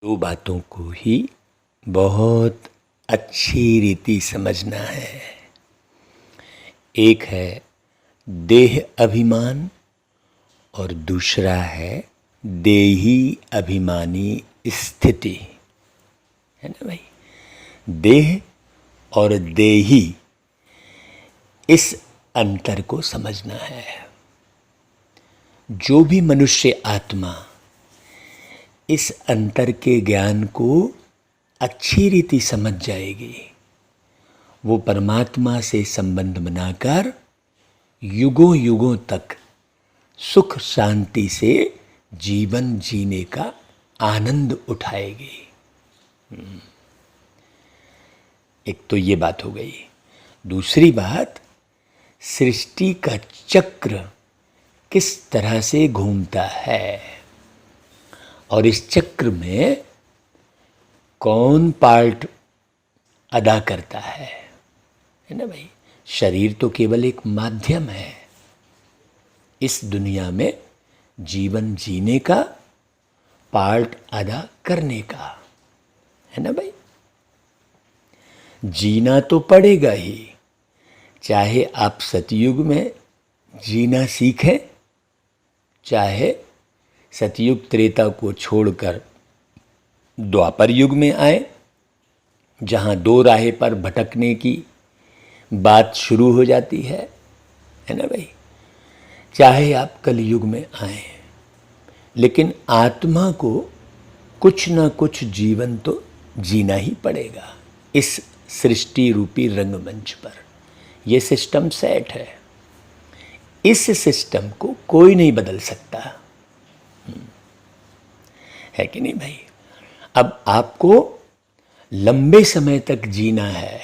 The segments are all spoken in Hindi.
दो बातों को ही बहुत अच्छी रीति समझना है। एक है देह अभिमान और दूसरा है देही अभिमानी स्थिति, है ना भाई। देह और देही, इस अंतर को समझना है। जो भी मनुष्य आत्मा इस अंतर के ज्ञान को अच्छी रीति समझ जाएगी, वो परमात्मा से संबंध बनाकर युगों युगों तक सुख शांति से जीवन जीने का आनंद उठाएगी। एक तो ये बात हो गई। दूसरी बात, सृष्टि का चक्र किस तरह से घूमता है और इस चक्र में कौन पार्ट अदा करता है ना भाई। शरीर तो केवल एक माध्यम है इस दुनिया में जीवन जीने का, पार्ट अदा करने का, है ना भाई। जीना तो पड़ेगा ही, चाहे आप सतयुग में जीना सीखें, चाहे सतयुग त्रेता को छोड़कर द्वापर युग में आए, जहाँ दो राहें पर भटकने की बात शुरू हो जाती है ना भाई। चाहे आप कलयुग में आए, लेकिन आत्मा को कुछ ना कुछ जीवन तो जीना ही पड़ेगा इस सृष्टि रूपी रंगमंच पर। यह सिस्टम सेट है, इस सिस्टम को कोई नहीं बदल सकता, है कि नहीं भाई। अब आपको लंबे समय तक जीना है,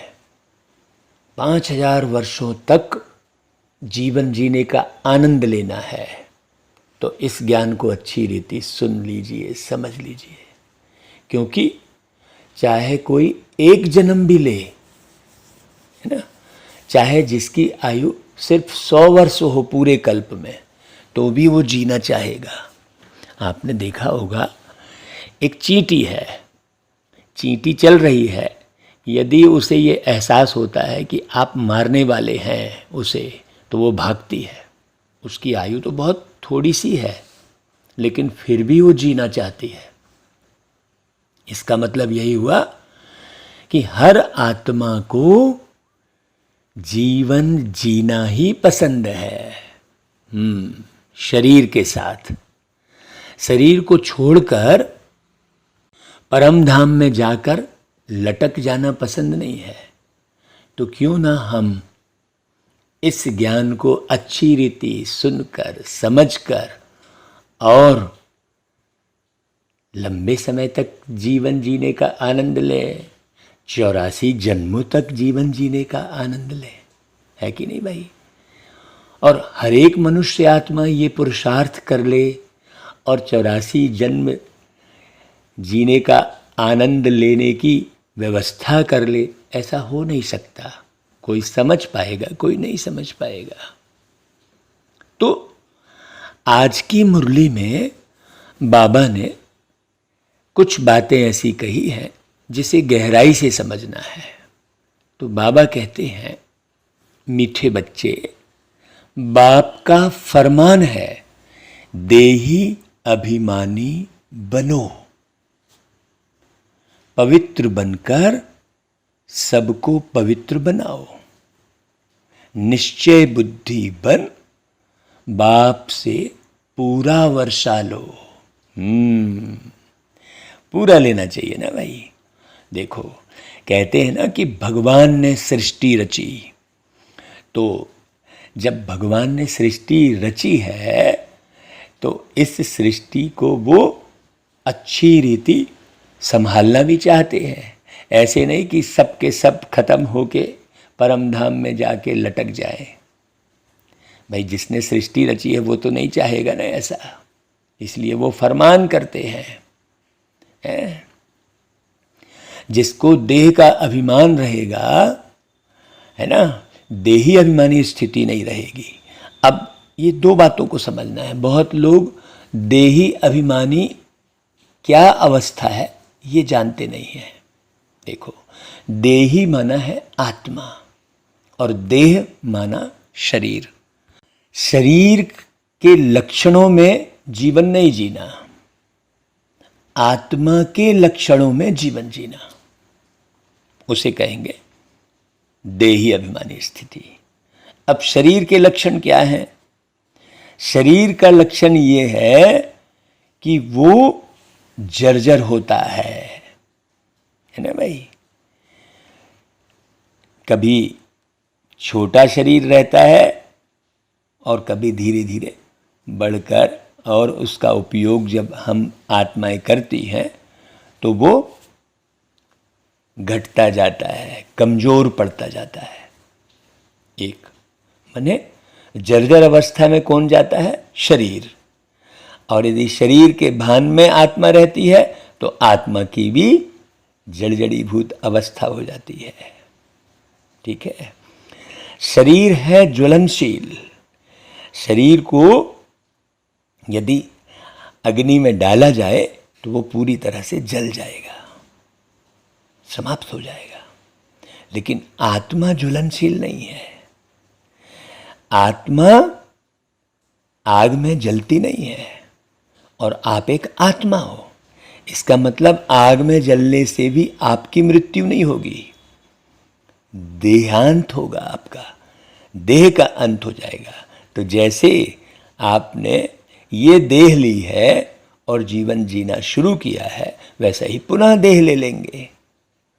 5000 वर्षों तक जीवन जीने का आनंद लेना है, तो इस ज्ञान को अच्छी रीति सुन लीजिए, समझ लीजिए। क्योंकि चाहे कोई एक जन्म भी ले, है ना, चाहे जिसकी आयु सिर्फ 100 वर्ष हो पूरे कल्प में, तो भी वो जीना चाहेगा। आपने देखा होगा, एक चींटी है, चींटी चल रही है, यदि उसे ये एहसास होता है कि आप मारने वाले हैं उसे, तो वो भागती है। उसकी आयु तो बहुत थोड़ी सी है, लेकिन फिर भी वो जीना चाहती है। इसका मतलब यही हुआ कि हर आत्मा को जीवन जीना ही पसंद है। शरीर के साथ, शरीर को छोड़कर परम धाम में जाकर लटक जाना पसंद नहीं है। तो क्यों ना हम इस ज्ञान को अच्छी रीति सुनकर, समझकर और लंबे समय तक जीवन जीने का आनंद लें, 84 जन्मों तक जीवन जीने का आनंद लें, है कि नहीं भाई। और हर एक मनुष्य आत्मा ये पुरुषार्थ कर ले और 84 जन्म जीने का आनंद लेने की व्यवस्था कर ले, ऐसा हो नहीं सकता। कोई समझ पाएगा, कोई नहीं समझ पाएगा। तो आज की मुरली में बाबा ने कुछ बातें ऐसी कही हैं जिसे गहराई से समझना है। तो बाबा कहते हैं, मीठे बच्चे, बाप का फरमान है, देही अभिमानी बनो, पवित्र बनकर सबको पवित्र बनाओ, निश्चय बुद्धि बन बाप से पूरा वर्षा लो। पूरा लेना चाहिए ना भाई। देखो, कहते हैं ना कि भगवान ने सृष्टि रची, तो जब भगवान ने सृष्टि रची है तो इस सृष्टि को वो अच्छी रीति संभालना भी चाहते हैं। ऐसे नहीं कि सब के सब खत्म होके परम धाम में जाके लटक जाए। भाई, जिसने सृष्टि रची है वो तो नहीं चाहेगा ना ऐसा, इसलिए वो फरमान करते हैं। जिसको देह का अभिमान रहेगा, है ना, देही अभिमानी स्थिति नहीं रहेगी। अब ये दो बातों को समझना है। बहुत लोग देही अभिमानी क्या अवस्था है ये जानते नहीं हैं। देखो, देही माना है आत्मा और देह माना शरीर। शरीर के लक्षणों में जीवन नहीं जीना, आत्मा के लक्षणों में जीवन जीना, उसे कहेंगे देही अभिमानी स्थिति। अब शरीर के लक्षण क्या हैं? शरीर का लक्षण ये है कि वो जर्जर होता है ना भाई। कभी छोटा शरीर रहता है और कभी धीरे धीरे बढ़कर, और उसका उपयोग जब हम आत्माएं करती हैं तो वो घटता जाता है, कमजोर पड़ता जाता है। एक माने जर्जर अवस्था में कौन जाता है? शरीर। और यदि शरीर के भान में आत्मा रहती है तो आत्मा की भी जड़जड़ीभूत अवस्था हो जाती है। ठीक है। शरीर है ज्वलनशील। शरीर को यदि अग्नि में डाला जाए तो वो पूरी तरह से जल जाएगा, समाप्त हो जाएगा। लेकिन आत्मा ज्वलनशील नहीं है। आत्मा आग में जलती नहीं है और आप एक आत्मा हो। इसका मतलब आग में जलने से भी आपकी मृत्यु नहीं होगी, देहांत होगा आपका, देह का अंत हो जाएगा। तो जैसे आपने ये देह ली है और जीवन जीना शुरू किया है, वैसा ही पुनः देह ले लेंगे।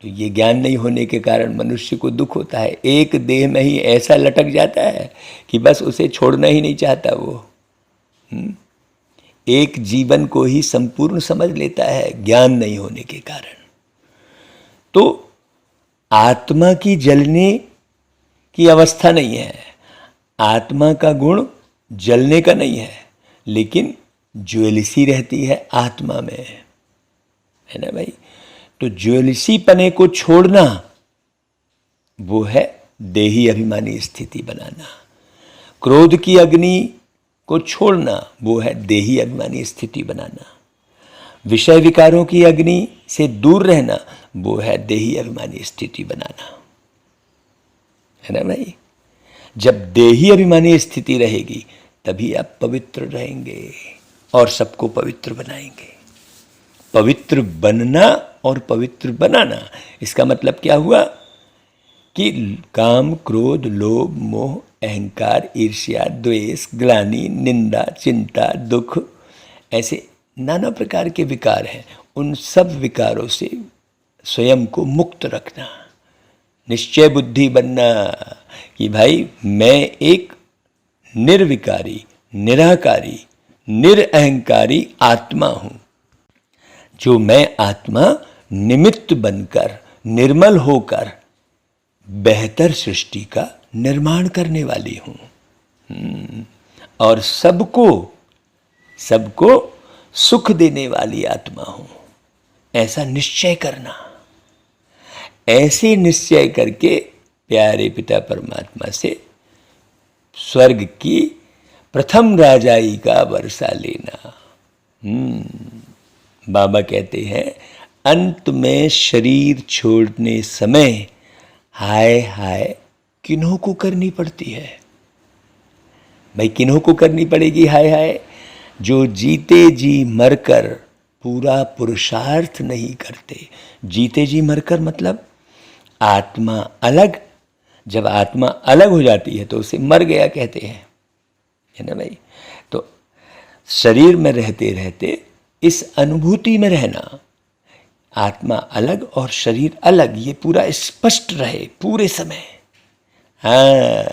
तो ये ज्ञान नहीं होने के कारण मनुष्य को दुख होता है। एक देह में ही ऐसा लटक जाता है कि बस उसे छोड़ना ही नहीं चाहता वो। एक जीवन को ही संपूर्ण समझ लेता है ज्ञान नहीं होने के कारण। तो आत्मा की जलने की अवस्था नहीं है, आत्मा का गुण जलने का नहीं है, लेकिन ज्वेलसी रहती है आत्मा में, है ना भाई। तो ज्वेलसी पने को छोड़ना वो है देही अभिमानी स्थिति बनाना। क्रोध की अग्नि को छोड़ना वो है देही अभिमानी स्थिति बनाना। विषय विकारों की अग्नि से दूर रहना वो है देही अभिमानी स्थिति बनाना, है ना भाई। जब देही अभिमानी स्थिति रहेगी तभी आप पवित्र रहेंगे और सबको पवित्र बनाएंगे। पवित्र बनना और पवित्र बनाना, इसका मतलब क्या हुआ कि काम, क्रोध, लोभ, मोह, अहंकार, ईर्ष्या, द्वेष, ग्लानि, निंदा, चिंता, दुख, ऐसे नाना प्रकार के विकार हैं। उन सब विकारों से स्वयं को मुक्त रखना, निश्चय बुद्धि बनना कि भाई मैं एक निर्विकारी, निराकारी, निरअहंकारी आत्मा हूँ। जो मैं आत्मा निमित्त बनकर, निर्मल होकर बेहतर सृष्टि का निर्माण करने वाली हूँ और सबको सुख देने वाली आत्मा हूँ, ऐसा निश्चय करना। ऐसे निश्चय करके प्यारे पिता परमात्मा से स्वर्ग की प्रथम राजाई का वर्षा लेना। बाबा कहते हैं अंत में शरीर छोड़ने समय हाय हाय किन्हों को करनी पड़ती है भाई? किन्हों को करनी पड़ेगी हाय हाय? जो जीते जी मरकर पूरा पुरुषार्थ नहीं करते। जीते जी मरकर मतलब आत्मा अलग, जब आत्मा अलग हो जाती है तो उसे मर गया कहते हैं, है ना भाई। तो शरीर में रहते रहते इस अनुभूति में रहना, आत्मा अलग और शरीर अलग, ये पूरा स्पष्ट रहे पूरे समय। हाँ,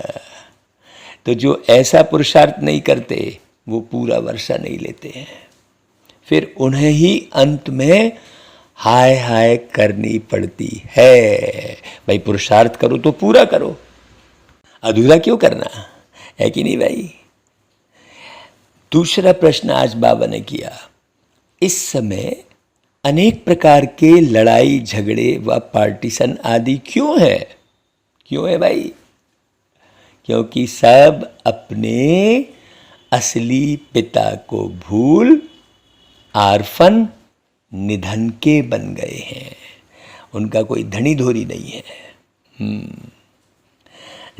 तो जो ऐसा पुरुषार्थ नहीं करते वो पूरा वर्षा नहीं लेते हैं। फिर उन्हें ही अंत में हाय हाय करनी पड़ती है। भाई पुरुषार्थ करो तो पूरा करो, अधूरा क्यों करना, है कि नहीं भाई। दूसरा प्रश्न आज बाबा ने किया, इस समय अनेक प्रकार के लड़ाई झगड़े व पार्टीशन आदि क्यों है? क्यों है भाई? क्योंकि सब अपने असली पिता को भूल आर्फन निधन के बन गए हैं, उनका कोई धनी धोरी नहीं है।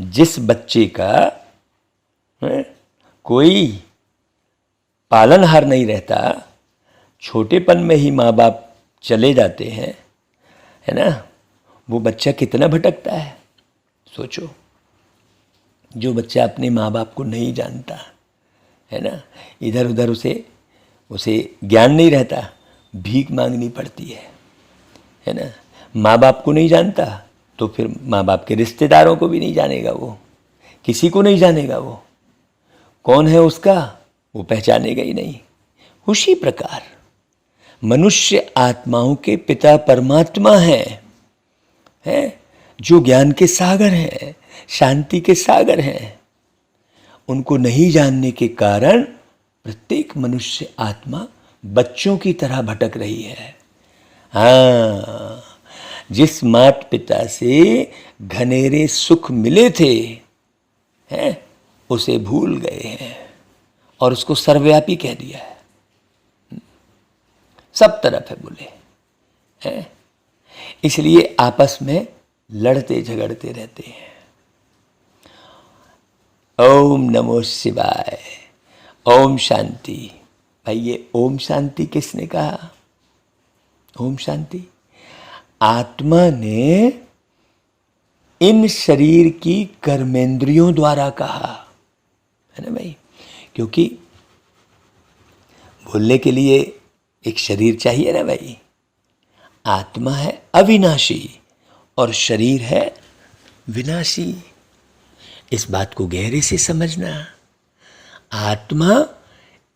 जिस बच्चे का कोई पालनहार नहीं रहता, छोटेपन में ही माँ बाप चले जाते हैं, है ना, वो बच्चा कितना भटकता है सोचो। जो बच्चा अपने माँ बाप को नहीं जानता, है ना, इधर उधर उसे ज्ञान नहीं रहता, भीख मांगनी पड़ती है ना। माँ बाप को नहीं जानता तो फिर माँ बाप के रिश्तेदारों को भी नहीं जानेगा, वो किसी को नहीं जानेगा, वो कौन है उसका वो पहचानेगा ही नहीं। उसी प्रकार मनुष्य आत्माओं के पिता परमात्मा है जो ज्ञान के सागर हैं, शांति के सागर हैं। उनको नहीं जानने के कारण प्रत्येक मनुष्य आत्मा बच्चों की तरह भटक रही है। हाँ, जिस माता पिता से घनेरे सुख मिले थे, हैं, उसे भूल गए हैं और उसको सर्वव्यापी कह दिया है। सब तरफ है बोले, हैं, इसलिए आपस में लड़ते झगड़ते रहते हैं। ओम नमो शिवाय, ओम शांति। भाई ये ओम शांति किसने कहा? ओम शांति आत्मा ने इन शरीर की कर्मेंद्रियों द्वारा कहा है ना भाई, क्योंकि बोलने के लिए एक शरीर चाहिए ना भाई। आत्मा है अविनाशी और शरीर है विनाशी। इस बात को गहरे से समझना। आत्मा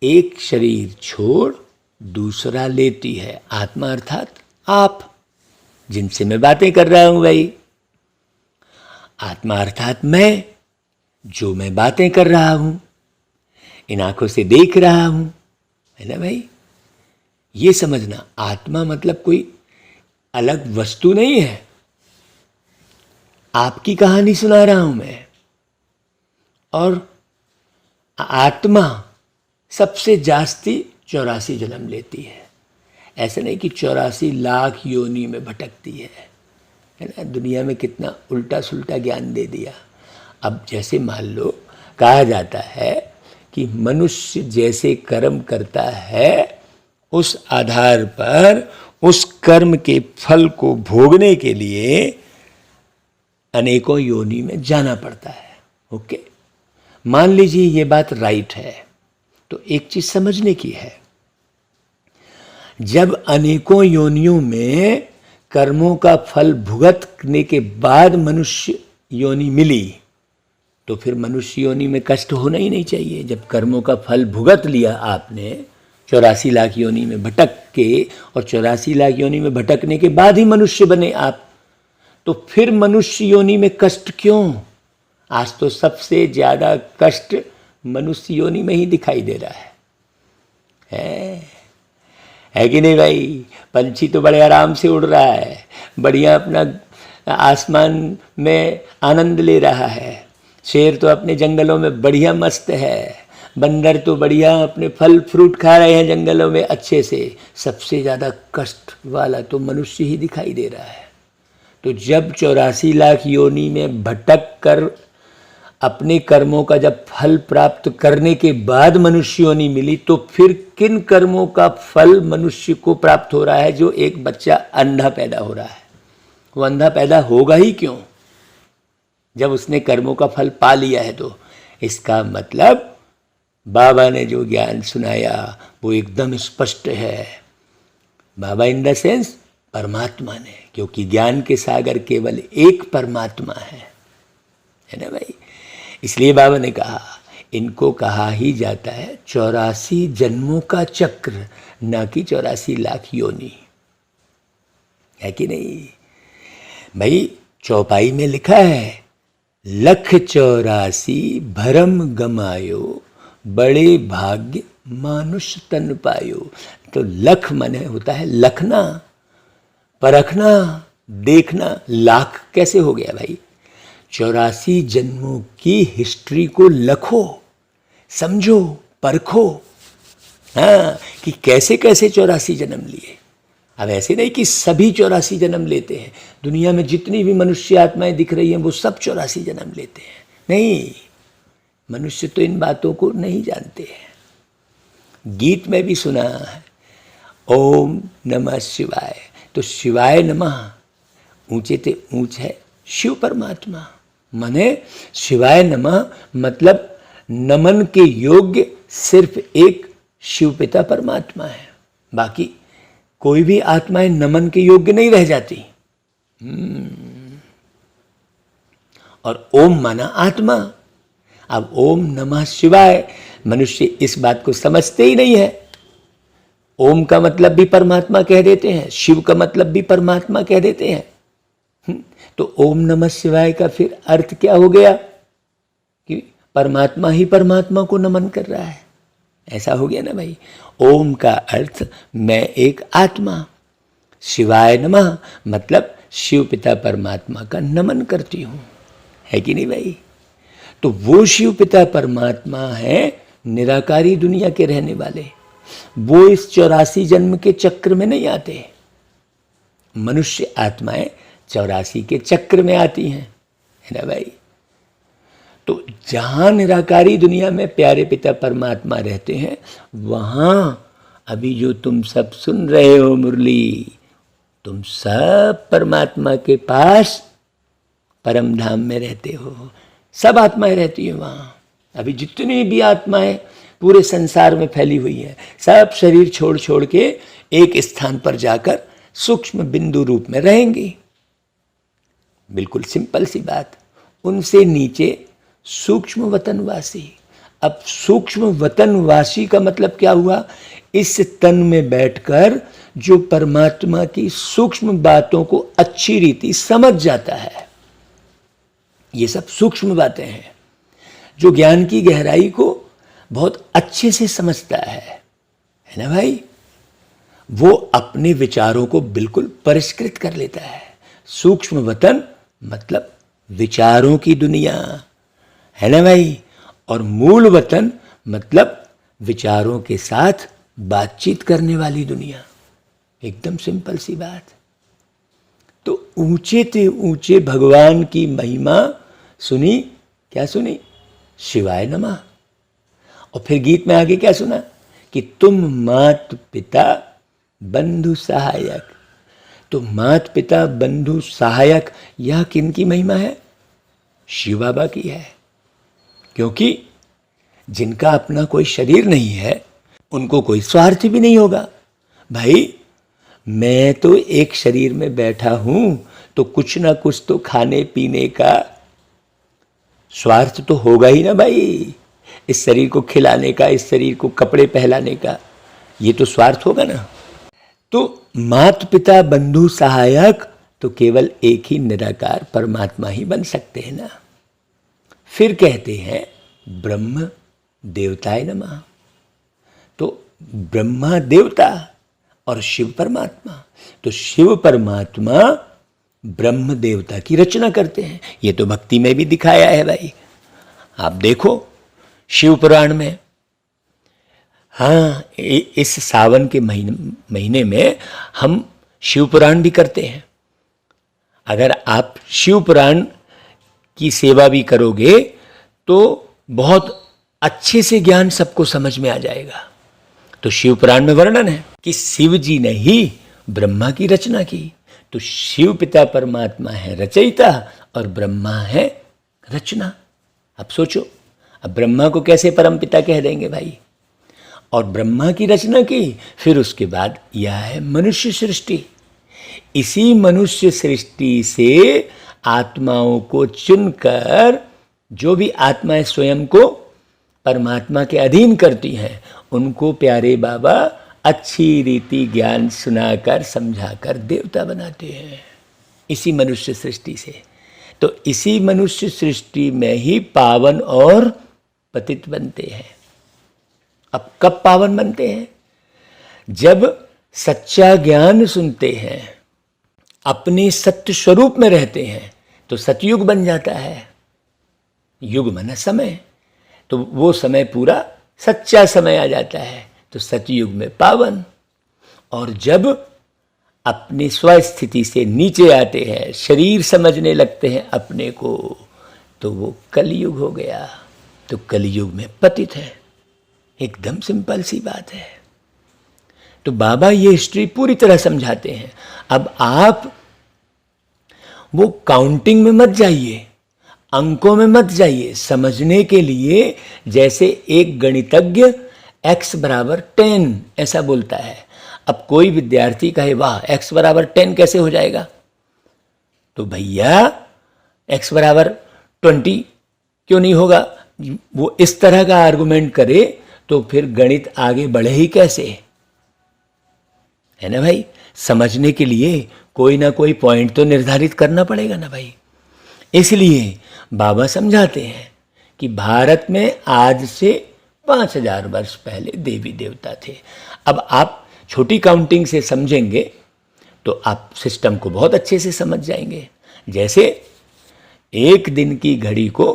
एक शरीर छोड़ दूसरा लेती है। आत्मा अर्थात आप, जिनसे मैं बातें कर रहा हूं भाई। आत्मा अर्थात मैं, जो मैं बातें कर रहा हूं, इन आंखों से देख रहा हूं, है ना भाई। ये समझना, आत्मा मतलब कोई अलग वस्तु नहीं है। आपकी कहानी सुना रहा हूं मैं। और आत्मा सबसे जास्ती 84 जन्म लेती है। ऐसा नहीं कि 84 लाख योनि में भटकती है ना। दुनिया में कितना उल्टा सुल्टा ज्ञान दे दिया। अब जैसे मान लो कहा जाता है कि मनुष्य जैसे कर्म करता है उस आधार पर उस कर्म के फल को भोगने के लिए अनेकों योनि में जाना पड़ता है। ओके, मान लीजिए ये बात राइट है, तो एक चीज समझने की है। जब अनेकों योनियों में कर्मों का फल भुगतने के बाद मनुष्य योनि मिली, तो फिर मनुष्य योनि में कष्ट होना ही नहीं चाहिए। जब कर्मों का फल भुगत लिया आपने 84 लाख योनि में भटक के, और 84 लाख योनि में भटकने के बाद ही मनुष्य बने आप, तो फिर मनुष्य योनि में कष्ट क्यों? आज तो सबसे ज्यादा कष्ट मनुष्य योनि में ही दिखाई दे रहा है कि नहीं भाई। पंछी तो बड़े आराम से उड़ रहा है, बढ़िया अपना आसमान में आनंद ले रहा है। शेर तो अपने जंगलों में बढ़िया मस्त है, बंदर तो बढ़िया अपने फल फ्रूट खा रहे हैं जंगलों में अच्छे से। सबसे ज़्यादा कष्ट वाला तो मनुष्य ही दिखाई दे रहा है। तो जब 84 लाख योनि में भटक कर अपने कर्मों का जब फल प्राप्त करने के बाद मनुष्य योनि मिली, तो फिर किन कर्मों का फल मनुष्य को प्राप्त हो रहा है? जो एक बच्चा अंधा पैदा हो रहा है, वो अंधा पैदा होगा ही क्यों? जब उसने कर्मों का फल पा लिया है। तो इसका मतलब बाबा ने जो ज्ञान सुनाया वो एकदम स्पष्ट है। बाबा इन द सेंस परमात्मा ने, क्योंकि ज्ञान के सागर केवल एक परमात्मा है ना भाई। इसलिए बाबा ने कहा, इनको कहा ही जाता है 84 जन्मों का चक्र, ना कि 84 लाख योनि, है कि नहीं भाई। चौपाई में लिखा है, लख 84 भरम गमायो, बड़े भाग्य मानुष तन पायो। तो लख माने होता है लखना, परखना, देखना। लाख कैसे हो गया भाई? 84 जन्मों की हिस्ट्री को लखो, समझो, परखो, हाँ, कि कैसे कैसे 84 जन्म लिए। अब ऐसे नहीं कि सभी 84 जन्म लेते हैं, दुनिया में जितनी भी मनुष्य आत्माएं दिख रही हैं वो सब 84 जन्म लेते हैं, नहीं, मनुष्य तो इन बातों को नहीं जानते हैं। गीत में भी सुना है ओम नमः शिवाय, तो शिवाय नमः ऊंचे ते ऊंच है शिव परमात्मा, माने शिवाय नमः मतलब नमन के योग्य सिर्फ एक शिव पिता परमात्मा है, बाकी कोई भी आत्माएं नमन के योग्य नहीं रह जाती। और ओम माना आत्मा। अब ओम नमः शिवाय, मनुष्य इस बात को समझते ही नहीं है। ओम का मतलब भी परमात्मा कह देते हैं, शिव का मतलब भी परमात्मा कह देते हैं। तो ओम नमः शिवाय का फिर अर्थ क्या हो गया कि परमात्मा ही परमात्मा को नमन कर रहा है, ऐसा हो गया ना भाई। ओम का अर्थ मैं एक आत्मा, शिवाय नमः मतलब शिव पिता परमात्मा का नमन करती हूँ, है कि नहीं भाई। तो वो शिव पिता परमात्मा है निराकारी दुनिया के रहने वाले, वो इस 84 जन्म के चक्र में नहीं आते। मनुष्य आत्माएं 84 के चक्र में आती हैं, है ना भाई। तो जहां निराकारी दुनिया में प्यारे पिता परमात्मा रहते हैं, वहां अभी जो तुम सब सुन रहे हो मुरली, तुम सब परमात्मा के पास परम धाम में रहते हो, सब आत्माएं रहती हैं वहां। अभी जितनी भी आत्माएं पूरे संसार में फैली हुई हैं, सब शरीर छोड़ छोड़ के एक स्थान पर जाकर सूक्ष्म बिंदु रूप में रहेंगी। बिल्कुल सिंपल सी बात। उनसे नीचे सूक्ष्म वतनवासी। अब सूक्ष्म वतनवासी का मतलब क्या हुआ, इस तन में बैठकर जो परमात्मा की सूक्ष्म बातों को अच्छी रीति समझ जाता है, ये सब सूक्ष्म बातें हैं। जो ज्ञान की गहराई को बहुत अच्छे से समझता है ना भाई, वो अपने विचारों को बिल्कुल परिष्कृत कर लेता है। सूक्ष्म वतन मतलब विचारों की दुनिया, है ना भाई। और मूल वतन मतलब विचारों के साथ बातचीत करने वाली दुनिया। एकदम सिंपल सी बात। तो ऊंचे ते ऊंचे भगवान की महिमा सुनी, क्या सुनी, शिवाय नमः। और फिर गीत में आगे क्या सुना कि तुम मात पिता बंधु सहायक। तो मात पिता बंधु सहायक, यह किन की महिमा है, शिव बाबा की है। क्योंकि जिनका अपना कोई शरीर नहीं है उनको कोई स्वार्थ भी नहीं होगा। भाई मैं तो एक शरीर में बैठा हूं, तो कुछ ना कुछ तो खाने पीने का स्वार्थ तो होगा ही ना भाई। इस शरीर को खिलाने का, इस शरीर को कपड़े पहनाने का, ये तो स्वार्थ होगा ना। तो मात पिता बंधु सहायक तो केवल एक ही निराकार परमात्मा ही बन सकते हैं ना। फिर कहते हैं ब्रह्म देवताय नमः। तो ब्रह्मा देवता और शिव परमात्मा, तो शिव परमात्मा ब्रह्म देवता की रचना करते हैं। ये तो भक्ति में भी दिखाया है भाई। आप देखो शिव पुराण में, हाँ, इस सावन के महीने में हम शिव पुराण भी करते हैं। अगर आप शिव पुराण की सेवा भी करोगे तो बहुत अच्छे से ज्ञान सबको समझ में आ जाएगा। तो शिव पुराण में वर्णन है कि शिव जी ने ही ब्रह्मा की रचना की। तो शिव पिता परमात्मा है रचयिता और ब्रह्मा है रचना। अब सोचो, अब ब्रह्मा को कैसे परम पिता कह देंगे भाई। और ब्रह्मा की रचना की, फिर उसके बाद यह है मनुष्य सृष्टि। इसी मनुष्य सृष्टि से आत्माओं को चुनकर जो भी आत्माएं स्वयं को परमात्मा के अधीन करती हैं, उनको प्यारे बाबा अच्छी रीति ज्ञान सुनाकर समझाकर देवता बनाते हैं इसी मनुष्य सृष्टि से। तो इसी मनुष्य सृष्टि में ही पावन और पतित बनते हैं। अब कब पावन बनते हैं, जब सच्चा ज्ञान सुनते हैं, अपने सत्य स्वरूप में रहते हैं, तो सतयुग बन जाता है। युग माना समय, तो वो समय पूरा सच्चा समय आ जाता है, तो सतयुग में पावन। और जब अपनी स्वस्थिति से नीचे आते हैं, शरीर समझने लगते हैं अपने को, तो वो कलयुग हो गया। तो कलयुग में पतित है। एकदम सिंपल सी बात है। तो बाबा ये हिस्ट्री पूरी तरह समझाते हैं। अब आप वो काउंटिंग में मत जाइए, अंकों में मत जाइए। समझने के लिए जैसे एक गणितज्ञ x बराबर 10 ऐसा बोलता है। अब कोई विद्यार्थी कहे वाह x बराबर 10 कैसे हो जाएगा, तो भैया x बराबर 20 क्यों नहीं होगा। वो इस तरह का आर्गुमेंट करे तो फिर गणित आगे बढ़े ही कैसे, है ना भाई। समझने के लिए कोई ना कोई पॉइंट तो निर्धारित करना पड़ेगा ना भाई। इसलिए बाबा समझाते हैं कि भारत में आज से 5000 वर्ष पहले देवी देवता थे। अब आप छोटी काउंटिंग से समझेंगे तो आप सिस्टम को बहुत अच्छे से समझ जाएंगे। जैसे एक दिन की घड़ी को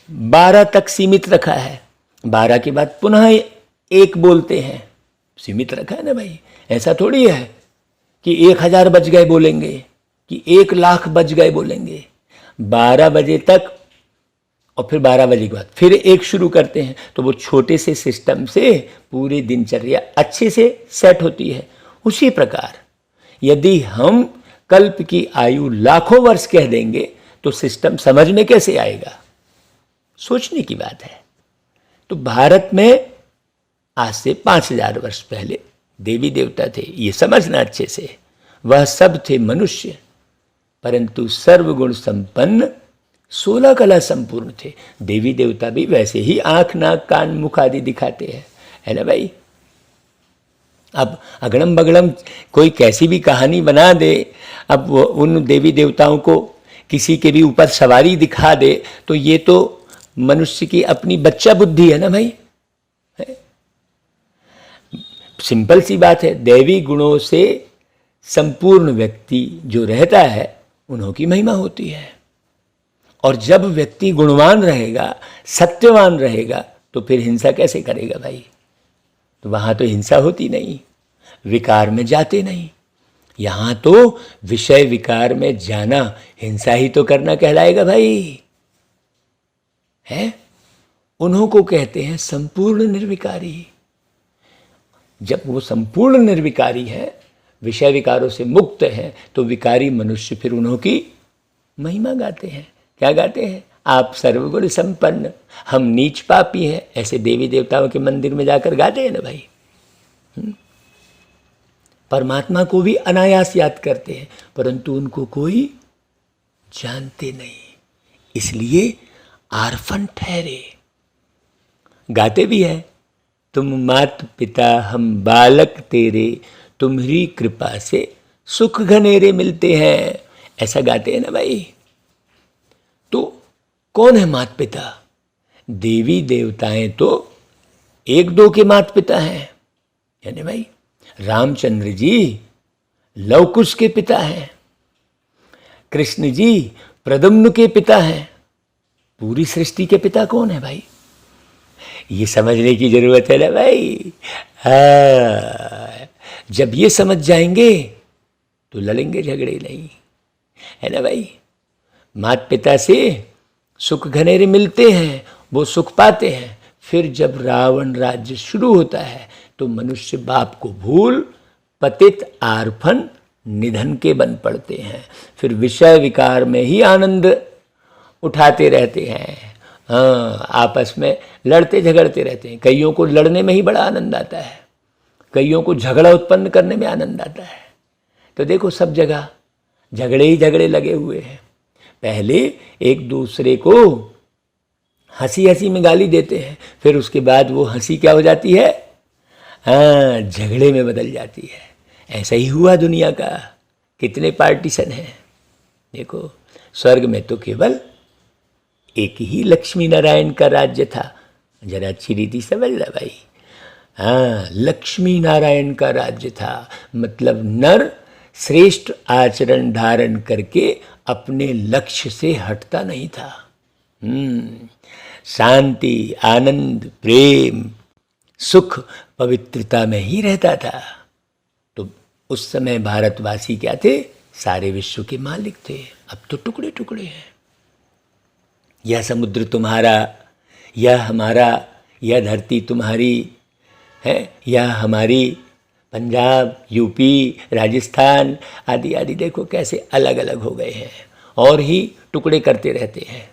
12 तक सीमित रखा है, 12 के बाद पुनः एक बोलते हैं, सीमित रखा है ना भाई। ऐसा थोड़ी है कि 1000 बज गए बोलेंगे, कि 1,00,000 बज गए बोलेंगे। 12 बजे तक और फिर 12 बजे के बाद फिर एक शुरू करते हैं। तो वो छोटे से सिस्टम से पूरी दिनचर्या अच्छे से सेट होती है। उसी प्रकार यदि हम कल्प की आयु लाखों वर्ष कह देंगे तो सिस्टम समझ में कैसे आएगा, सोचने की बात है। तो भारत में आज से 5000 वर्ष पहले देवी देवता थे, ये समझना अच्छे से। वह सब थे मनुष्य, परंतु सर्वगुण संपन्न, 16 कला संपूर्ण थे। देवी देवता भी वैसे ही आंख नाक कान मुख आदि दिखाते हैं, है ना भाई। अब अगड़म बगड़म कोई कैसी भी कहानी बना दे, अब वो उन देवी देवताओं को किसी के भी ऊपर सवारी दिखा दे, तो ये तो मनुष्य की अपनी बच्चा बुद्धि है ना भाई। है? सिंपल सी बात है। दैवी गुणों से संपूर्ण व्यक्ति जो रहता है उन्हों की महिमा होती है। और जब व्यक्ति गुणवान रहेगा, सत्यवान रहेगा, तो फिर हिंसा कैसे करेगा भाई। तो वहां तो हिंसा होती नहीं, विकार में जाते नहीं। यहां तो विषय विकार में जाना हिंसा ही तो करना कहलाएगा भाई, है। उन्हों को कहते हैं संपूर्ण निर्विकारी। जब वो संपूर्ण निर्विकारी है, विषय विकारों से मुक्त है, तो विकारी मनुष्य फिर उन्हों की महिमा गाते हैं। क्या गाते हैं, आप सर्वगुण संपन्न, हम नीच पापी हैं। ऐसे देवी देवताओं के मंदिर में जाकर गाते हैं ना भाई। परमात्मा को भी अनायास याद करते हैं, परंतु उनको कोई जानते नहीं, इसलिए आर्फन ठहरे। गाते भी है, तुम मात पिता हम बालक तेरे, तुम्हारी कृपा से सुख घनेरे मिलते हैं, ऐसा गाते हैं ना भाई। तो कौन है मात पिता? देवी देवताएं तो एक दो के मात पिता हैं, यानी भाई रामचंद्र जी लवकुश के पिता हैं, कृष्ण जी प्रद्युम्न के पिता हैं। पूरी सृष्टि के पिता कौन है भाई, ये समझने की जरूरत है ना भाई। जब ये समझ जाएंगे तो लड़ेंगे झगड़े नहीं, है ना भाई। माता पिता से सुख घनेरे मिलते हैं, वो सुख पाते हैं। फिर जब रावण राज्य शुरू होता है तो मनुष्य बाप को भूल पतित आर्फन निधन के बन पड़ते हैं। फिर विषय विकार में ही आनंद उठाते रहते हैं। हाँ, आपस में लड़ते झगड़ते रहते हैं। कईयों को लड़ने में ही बड़ा आनंद आता है, कईयों को झगड़ा उत्पन्न करने में आनंद आता है। तो देखो सब जगह झगड़े ही झगड़े लगे हुए हैं। पहले एक दूसरे को हंसी हंसी में गाली देते हैं, फिर उसके बाद वो हंसी क्या हो जाती है, हाँ, झगड़े में बदल जाती है। ऐसा ही हुआ दुनिया का, कितने पार्टीशन हैं। देखो स्वर्ग में तो केवल एक ही लक्ष्मी नारायण का राज्य था। जरा अच्छी रीति समझ ला भाई। हाँ, लक्ष्मी नारायण का राज्य था, मतलब नर श्रेष्ठ आचरण धारण करके अपने लक्ष्य से हटता नहीं था। शांति, आनंद, प्रेम, सुख, पवित्रता में ही रहता था। तो उस समय भारतवासी क्या थे? सारे विश्व के मालिक थे। अब तो टुकड़े टुकड़े हैं। यह समुद्र तुम्हारा, यह हमारा, यह धरती तुम्हारी है, यह हमारी पंजाब, यूपी, राजस्थान आदि आदि देखो कैसे अलग अलग हो गए हैं और ही टुकड़े करते रहते हैं।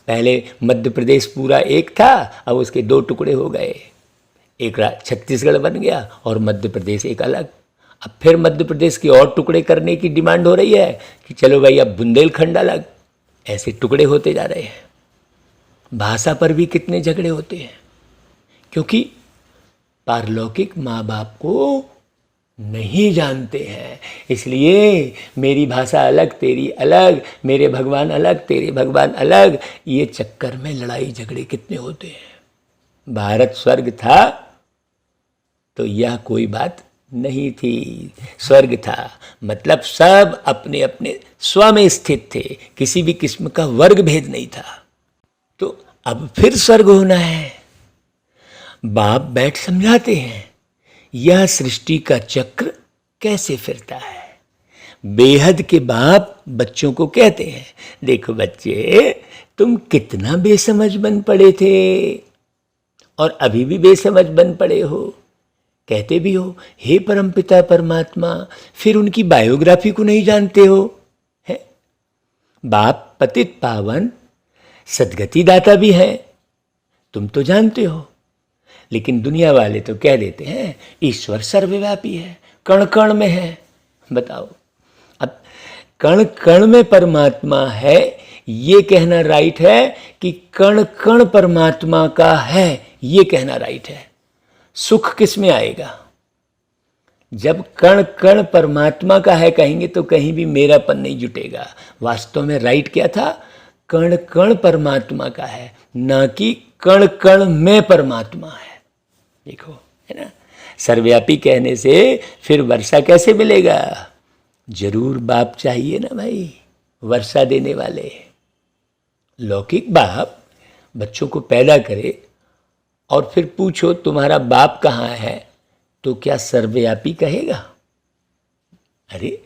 पहले मध्य प्रदेश पूरा एक था, अब उसके 2 टुकड़े हो गए। एक छत्तीसगढ़ बन गया और मध्य प्रदेश एक अलग। अब फिर मध्य प्रदेश के और टुकड़े करने की डिमांड हो रही है कि चलो भाई अब बुंदेलखंड अलग। ऐसे टुकड़े होते जा रहे हैं। भाषा पर भी कितने झगड़े होते हैं, क्योंकि पारलौकिक माँ बाप को नहीं जानते हैं। इसलिए मेरी भाषा अलग, तेरी अलग, मेरे भगवान अलग, तेरे भगवान अलग, ये चक्कर में लड़ाई झगड़े कितने होते हैं। भारत स्वर्ग था तो यह कोई बात नहीं थी। स्वर्ग था मतलब सब अपने अपने स्व में स्थित थे, किसी भी किस्म का वर्ग भेद नहीं था। तो अब फिर स्वर्ग होना है। बाप बैठ समझाते हैं यह सृष्टि का चक्र कैसे फिरता है। बेहद के बाप बच्चों को कहते हैं, देखो बच्चे, तुम कितना बेसमझ बन पड़े थे और अभी भी बेसमझ बन पड़े हो। कहते भी हो हे परमपिता परमात्मा, फिर उनकी बायोग्राफी को नहीं जानते हो। है बाप पतित पावन सदगति दाता भी है, तुम तो जानते हो। लेकिन दुनिया वाले तो कह देते हैं ईश्वर सर्वव्यापी है, कण कण में है। बताओ, अब कण कण में परमात्मा है ये कहना राइट है कि कण कण परमात्मा का है ये कहना राइट है? सुख किस में आएगा? जब कण कण परमात्मा का है कहेंगे तो कहीं भी मेरापन नहीं जुटेगा। वास्तव में राइट क्या था? कण कण परमात्मा का है, ना कि कण कण में परमात्मा है। देखो, है ना, सर्वव्यापी कहने से फिर वर्षा कैसे मिलेगा? जरूर बाप चाहिए ना भाई, वर्षा देने वाले। लौकिक बाप बच्चों को पैदा करे और फिर पूछो तुम्हारा बाप कहाँ है, तो क्या सर्वव्यापी कहेगा? अरे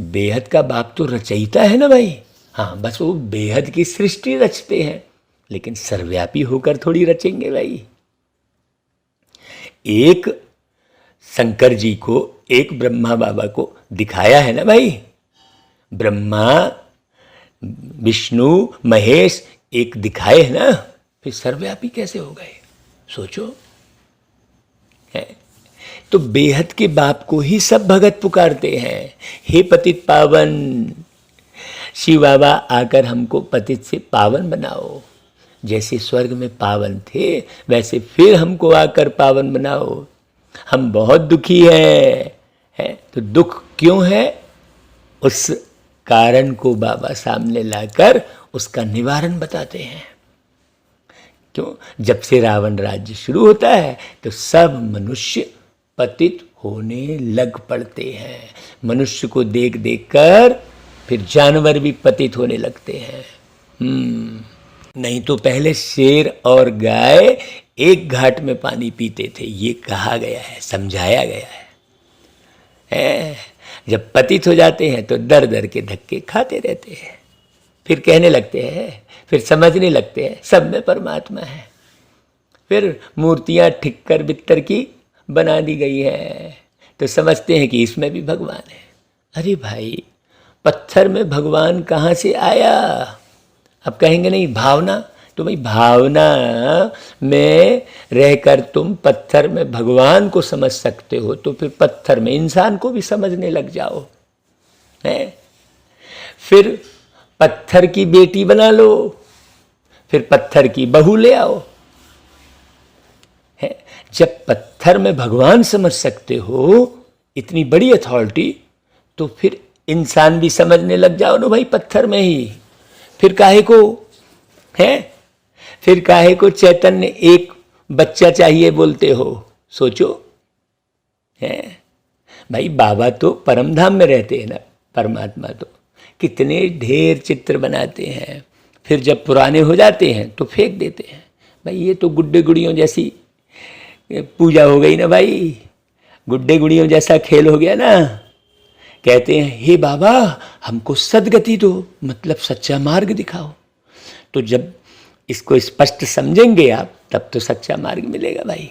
बेहद का बाप तो रचयिता है ना भाई। हाँ, बस वो बेहद की सृष्टि रचते हैं, लेकिन सर्वव्यापी होकर थोड़ी रचेंगे भाई। एक शंकर जी को, एक ब्रह्मा बाबा को दिखाया है ना भाई। ब्रह्मा विष्णु महेश एक दिखाए है ना, फिर सर्वव्यापी कैसे हो गए? सोचो। है तो बेहद के बाप को ही सब भगत पुकारते हैं, हे पतित पावन। शिव बाबा आकर हमको पतित से पावन बनाओ। जैसे स्वर्ग में पावन थे वैसे फिर हमको आकर पावन बनाओ। हम बहुत दुखी है तो दुख क्यों है? उस कारण को बाबा सामने लाकर उसका निवारण बताते हैं। क्यों? जब से रावण राज्य शुरू होता है तो सब मनुष्य पतित होने लग पड़ते हैं। मनुष्य को देख देख कर फिर जानवर भी पतित होने लगते हैं। नहीं तो पहले शेर और गाय एक घाट में पानी पीते थे, ये कहा गया है, समझाया गया है। जब पतित हो जाते हैं तो दर दर के धक्के खाते रहते हैं, फिर कहने लगते हैं, फिर समझने लगते हैं सब में परमात्मा है। फिर मूर्तियां ठिक्कर बित्तर की बना दी गई है तो समझते हैं कि इसमें भी भगवान है। अरे भाई, पत्थर में भगवान कहाँ से आया? अब कहेंगे नहीं भावना, तो भाई भावना में रहकर तुम पत्थर में भगवान को समझ सकते हो तो फिर पत्थर में इंसान को भी समझने लग जाओ। है फिर पत्थर की बेटी बना लो, फिर पत्थर की बहू ले आओ। है जब पत्थर में भगवान समझ सकते हो, इतनी बड़ी अथॉरिटी, तो फिर इंसान भी समझने लग जाओ ना भाई पत्थर में ही। फिर काहे को है, फिर काहे को चैतन्य एक बच्चा चाहिए बोलते हो? सोचो। है भाई, बाबा तो परमधाम में रहते हैं ना, परमात्मा तो कितने ढेर चित्र बनाते हैं, फिर जब पुराने हो जाते हैं तो फेंक देते हैं। भाई ये तो गुड्डे गुड़ियों जैसी पूजा हो गई ना भाई। गुड्डे गुड़ियों जैसा खेल हो गया ना। कहते हैं हे बाबा हमको सद्गति दो, मतलब सच्चा मार्ग दिखाओ। तो जब इसको स्पष्ट समझेंगे आप, तब तो सच्चा मार्ग मिलेगा भाई।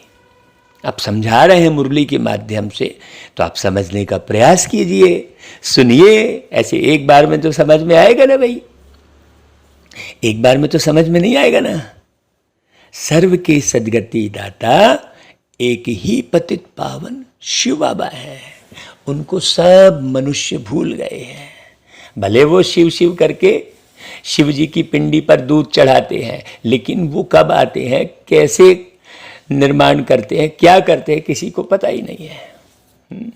आप समझा रहे हैं मुरली के माध्यम से, तो आप समझने का प्रयास कीजिए, सुनिए। ऐसे एक बार में तो समझ में आएगा ना भाई, एक बार में तो समझ में नहीं आएगा ना। सर्व के सद्गति दाता एक ही पतित पावन शिव बाबा है। उनको सब मनुष्य भूल गए हैं। भले वो शिव शिव करके शिव जी की पिंडी पर दूध चढ़ाते हैं, लेकिन वो कब आते हैं, कैसे निर्माण करते हैं, क्या करते हैं, किसी को पता ही नहीं है।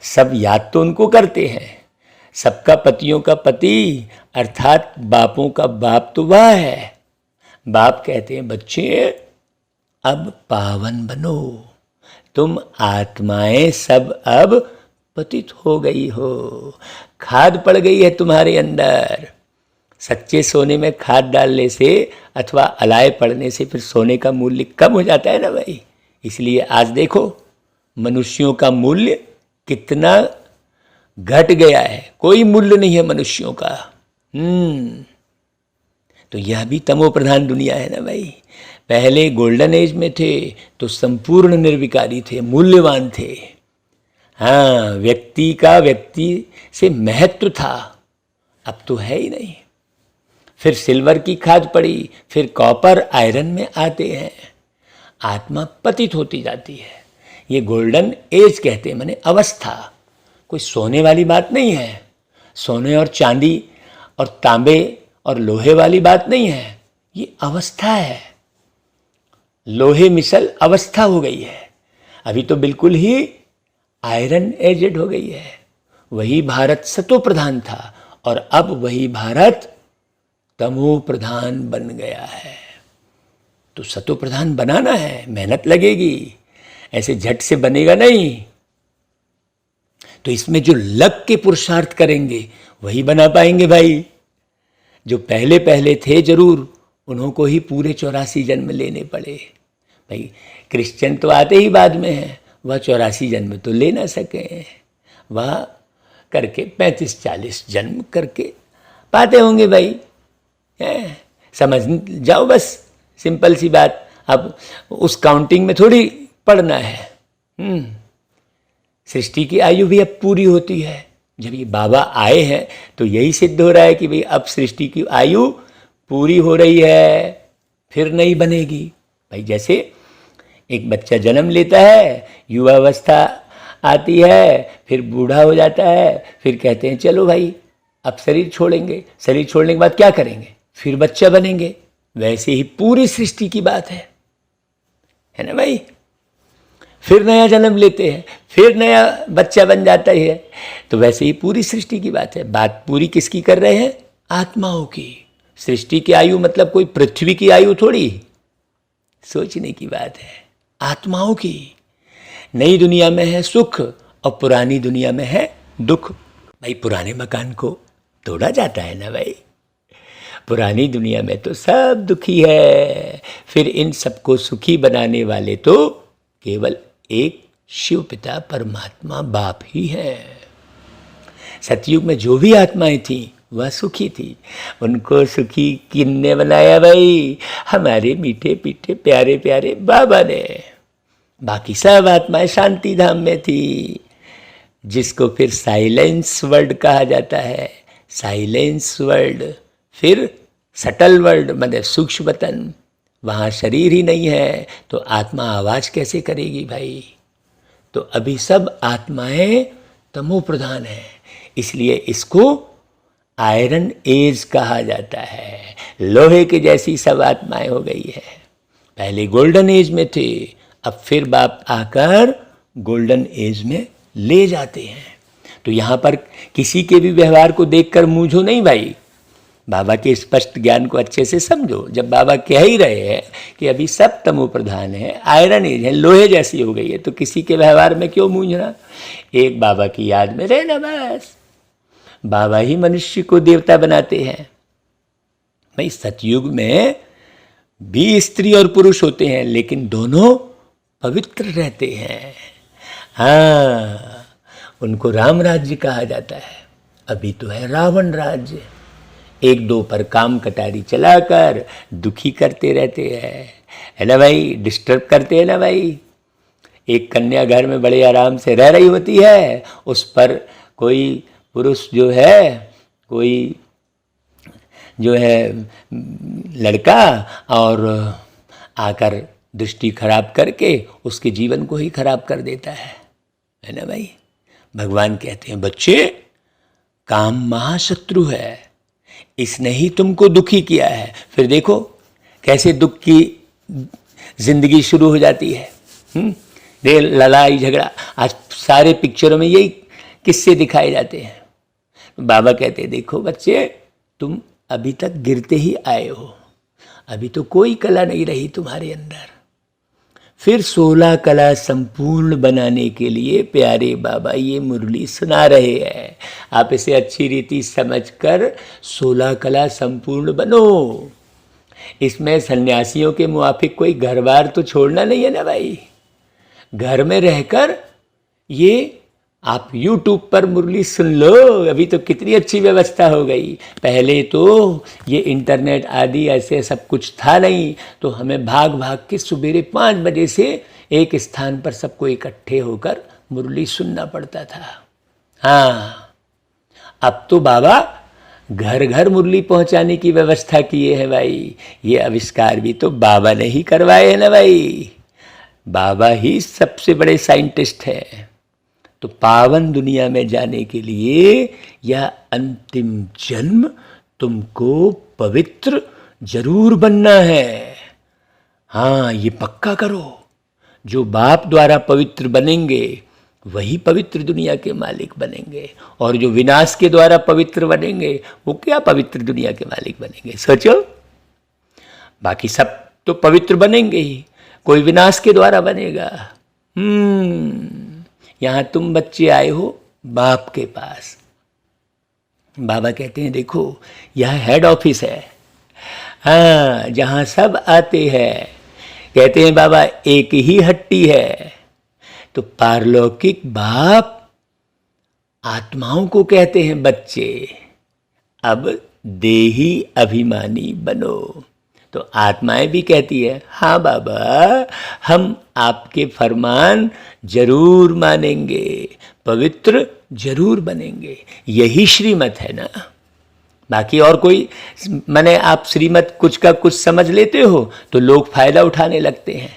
सब याद तो उनको करते हैं। सबका पतियों का पति अर्थात बापों का बाप तो वह है। बाप कहते हैं बच्चे अब पावन बनो, तुम आत्माएं सब अब पतित हो गई हो, खाद पड़ गई है तुम्हारे अंदर। सच्चे सोने में खाद डालने से अथवा अलाय पड़ने से फिर सोने का मूल्य कम हो जाता है ना भाई। इसलिए आज देखो मनुष्यों का मूल्य कितना घट गया है, कोई मूल्य नहीं है मनुष्यों का। तो यह भी तमो प्रधान दुनिया है ना भाई। पहले गोल्डन एज में थे तो संपूर्ण निर्विकारी थे, मूल्यवान थे। हाँ, व्यक्ति का व्यक्ति से महत्व था, अब तो है ही नहीं। फिर सिल्वर की खाद पड़ी, फिर कॉपर आयरन में आते हैं, आत्मा पतित होती जाती है। ये गोल्डन एज कहते हैं, माने अवस्था। कोई सोने वाली बात नहीं है, सोने और चांदी और तांबे और लोहे वाली बात नहीं है, ये अवस्था है। लोहे मिसल अवस्था हो गई है, अभी तो बिल्कुल ही आयरन एजेड हो गई है। वही भारत सतो प्रधान था और अब वही भारत तमो प्रधान बन गया है। तो सतो प्रधान बनाना है, मेहनत लगेगी, ऐसे झट से बनेगा नहीं। तो इसमें जो लग के पुरुषार्थ करेंगे वही बना पाएंगे भाई। जो पहले पहले थे जरूर, उन्हों को ही पूरे 84 जन्म लेने पड़े भाई। क्रिश्चियन तो आते ही बाद में हैं, वह 84 जन्म तो ले ना सके, वह करके 35-40 जन्म करके पाते होंगे भाई। समझ जाओ बस, सिंपल सी बात। अब उस काउंटिंग में थोड़ी पढ़ना है। सृष्टि की आयु भी अब पूरी होती है। जब ये बाबा आए हैं तो यही सिद्ध हो रहा है कि भाई अब सृष्टि की आयु पूरी हो रही है, फिर नहीं बनेगी भाई। जैसे एक बच्चा जन्म लेता है, युवावस्था आती है, फिर बूढ़ा हो जाता है, फिर कहते हैं चलो भाई अब शरीर छोड़ेंगे। शरीर छोड़ने के बाद क्या करेंगे, फिर बच्चा बनेंगे। वैसे ही पूरी सृष्टि की बात है ना भाई। फिर नया जन्म लेते हैं, फिर नया बच्चा बन जाता है। तो वैसे ही पूरी सृष्टि की बात है। बात पूरी किसकी कर रहे हैं, आत्माओं की। सृष्टि की आयु मतलब कोई पृथ्वी की आयु थोड़ी, सोचने की बात है, आत्माओं की। नई दुनिया में है सुख और पुरानी दुनिया में है दुख। भाई पुराने मकान को तोड़ा जाता है ना भाई। पुरानी दुनिया में तो सब दुखी है, फिर इन सबको सुखी बनाने वाले तो केवल एक शिव पिता परमात्मा बाप ही है। सतयुग में जो भी आत्माएं थीं वह सुखी थी। उनको सुखी किसने बनाया भाई, हमारे मीठे पीठे प्यारे प्यारे बाबा ने। बाकी सब आत्माएं शांति धाम में थी, जिसको फिर साइलेंस वर्ल्ड कहा जाता है। साइलेंस वर्ल्ड, फिर सटल वर्ल्ड मतलब सूक्ष्म वतन, वहाँ शरीर ही नहीं है तो आत्मा आवाज़ कैसे करेगी भाई। तो अभी सब आत्माएं तमो प्रधान है, इसलिए इसको आयरन एज कहा जाता है। लोहे के जैसी सब आत्माएं हो गई है। पहले गोल्डन एज में थे, अब फिर बाप आकर गोल्डन एज में ले जाते हैं। तो यहाँ पर किसी के भी व्यवहार को देखकर मूंझो नहीं भाई, बाबा के स्पष्ट ज्ञान को अच्छे से समझो। जब बाबा कह ही रहे हैं कि अभी सब तमो प्रधान है, आयरन एज है, लोहे जैसी हो गई है, तो किसी के व्यवहार में क्यों मूंझना। एक बाबा की याद में रहना बस। बाबा ही मनुष्य को देवता बनाते हैं भाई। सतयुग में भी स्त्री और पुरुष होते हैं, लेकिन दोनों पवित्र रहते हैं। हाँ, उनको राम राज्य कहा जाता है। अभी तो है रावण राज्य, एक दो पर काम कटारी चलाकर दुखी करते रहते हैं, है ना भाई, डिस्टर्ब करते हैं ना भाई। एक कन्या घर में बड़े आराम से रह रही होती है, उस पर कोई पुरुष जो है, कोई जो है लड़का, और आकर दृष्टि खराब करके उसके जीवन को ही खराब कर देता है ना भाई। भगवान कहते हैं बच्चे, काम महाशत्रु है, इसने ही तुमको दुखी किया है। फिर देखो कैसे दुख की जिंदगी शुरू हो जाती है। देख, लड़ाई झगड़ा, आज सारे पिक्चरों में यही किस्से दिखाए जाते हैं। बाबा कहते हैं देखो बच्चे, तुम अभी तक गिरते ही आए हो, अभी तो कोई कला नहीं रही तुम्हारे अंदर। फिर 16 कला संपूर्ण बनाने के लिए प्यारे बाबा ये मुरली सुना रहे हैं। आप इसे अच्छी रीति समझकर 16 कला संपूर्ण बनो। इसमें सन्यासियों के मुआफिक कोई घर बार तो छोड़ना नहीं है ना भाई। घर में रहकर ये आप YouTube पर मुरली सुन लो। अभी तो कितनी अच्छी व्यवस्था हो गई। पहले तो ये इंटरनेट आदि ऐसे सब कुछ था नहीं, तो हमें भाग भाग के सुबेरे 5 बजे से एक स्थान पर सबको इकट्ठे होकर मुरली सुनना पड़ता था। हाँ, अब तो बाबा घर घर मुरली पहुंचाने की व्यवस्था किए है भाई। ये आविष्कार भी तो बाबा ने ही करवाए हैं ना भाई। बाबा ही सबसे बड़े साइंटिस्ट हैं। तो पावन दुनिया में जाने के लिए यह अंतिम जन्म तुमको पवित्र जरूर बनना है। हाँ, ये पक्का करो। जो बाप द्वारा पवित्र बनेंगे वही पवित्र दुनिया के मालिक बनेंगे, और जो विनाश के द्वारा पवित्र बनेंगे वो क्या पवित्र दुनिया के मालिक बनेंगे। सोचो, बाकी सब तो पवित्र बनेंगे ही, कोई विनाश के द्वारा बनेगा। यहाँ तुम बच्चे आए हो बाप के पास। बाबा कहते हैं देखो, यह हेड ऑफिस है। हाँ, जहाँ सब आते हैं। कहते हैं बाबा एक ही हट्टी है। तो पारलौकिक बाप आत्माओं को कहते हैं बच्चे, अब देही अभिमानी बनो। तो आत्माएं भी कहती है हाँ बाबा, हम आपके फरमान जरूर मानेंगे, पवित्र जरूर बनेंगे। यही श्रीमत है ना। बाकी और कोई माने आप श्रीमत कुछ का कुछ समझ लेते हो तो लोग फायदा उठाने लगते हैं।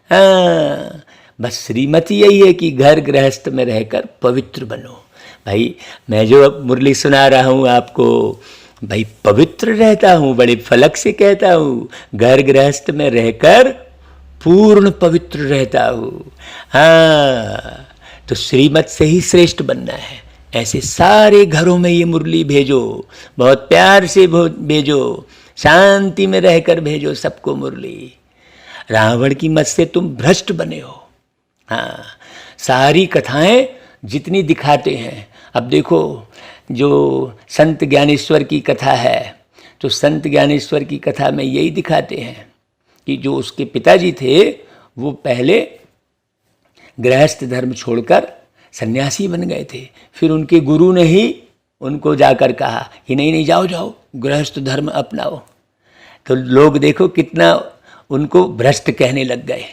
हाँ, बस श्रीमत यही है कि घर गृहस्थ में रहकर पवित्र बनो। भाई मैं जो अब मुरली सुना रहा हूँ आपको, भाई पवित्र रहता हूँ, बड़े फलक से कहता हूँ, घर गृहस्थ में रहकर पूर्ण पवित्र रहता हूँ। हाँ, तो श्रीमत से ही श्रेष्ठ बनना है। ऐसे सारे घरों में ये मुरली भेजो, बहुत प्यार से भेजो, शांति में रहकर भेजो सबको मुरली। रावण की मत से तुम भ्रष्ट बने हो। हाँ, सारी कथाएं जितनी दिखाते हैं, अब देखो जो संत ज्ञानेश्वर की कथा है, तो संत ज्ञानेश्वर की कथा में यही दिखाते हैं कि जो उसके पिताजी थे वो पहले गृहस्थ धर्म छोड़कर सन्यासी बन गए थे। फिर उनके गुरु ने ही उनको जाकर कहा कि नहीं नहीं, जाओ जाओ गृहस्थ धर्म अपनाओ। तो लोग देखो कितना उनको भ्रष्ट कहने लग गए।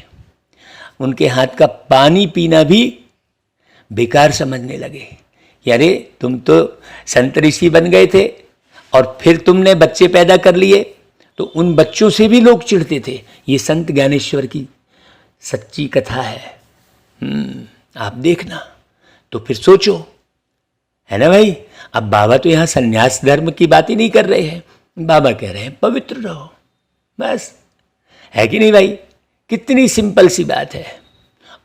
उनके हाथ का पानी पीना भी बेकार समझने लगे कि अरे तुम तो संत ऋषि बन गए थे और फिर तुमने बच्चे पैदा कर लिए। तो उन बच्चों से भी लोग चिढ़ते थे। ये संत ज्ञानेश्वर की सच्ची कथा है। आप देखना तो फिर सोचो, है ना भाई। अब बाबा तो यहाँ संन्यास धर्म की बात ही नहीं कर रहे हैं, बाबा कह रहे हैं पवित्र रहो, बस। है कि नहीं भाई। कितनी सिंपल सी बात है।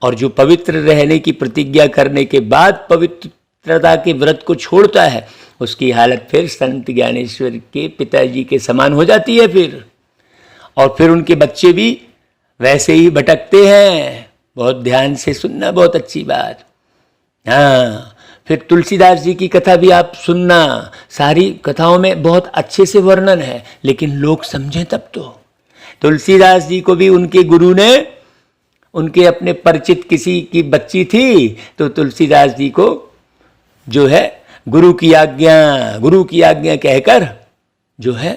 और जो पवित्र रहने की प्रतिज्ञा करने के बाद पवित्रता के व्रत को छोड़ता है, उसकी हालत फिर संत ज्ञानेश्वर के पिताजी के समान हो जाती है फिर। और फिर उनके बच्चे भी वैसे ही भटकते हैं। बहुत ध्यान से सुनना, बहुत अच्छी बात। हाँ, फिर तुलसीदास जी की कथा भी आप सुनना। सारी कथाओं में बहुत अच्छे से वर्णन है, लेकिन लोग समझें तब तो। तुलसीदास जी को भी उनके गुरु ने उनके अपने परिचित किसी की बच्ची थी, तो तुलसीदास जी को जो है गुरु की आज्ञा कहकर जो है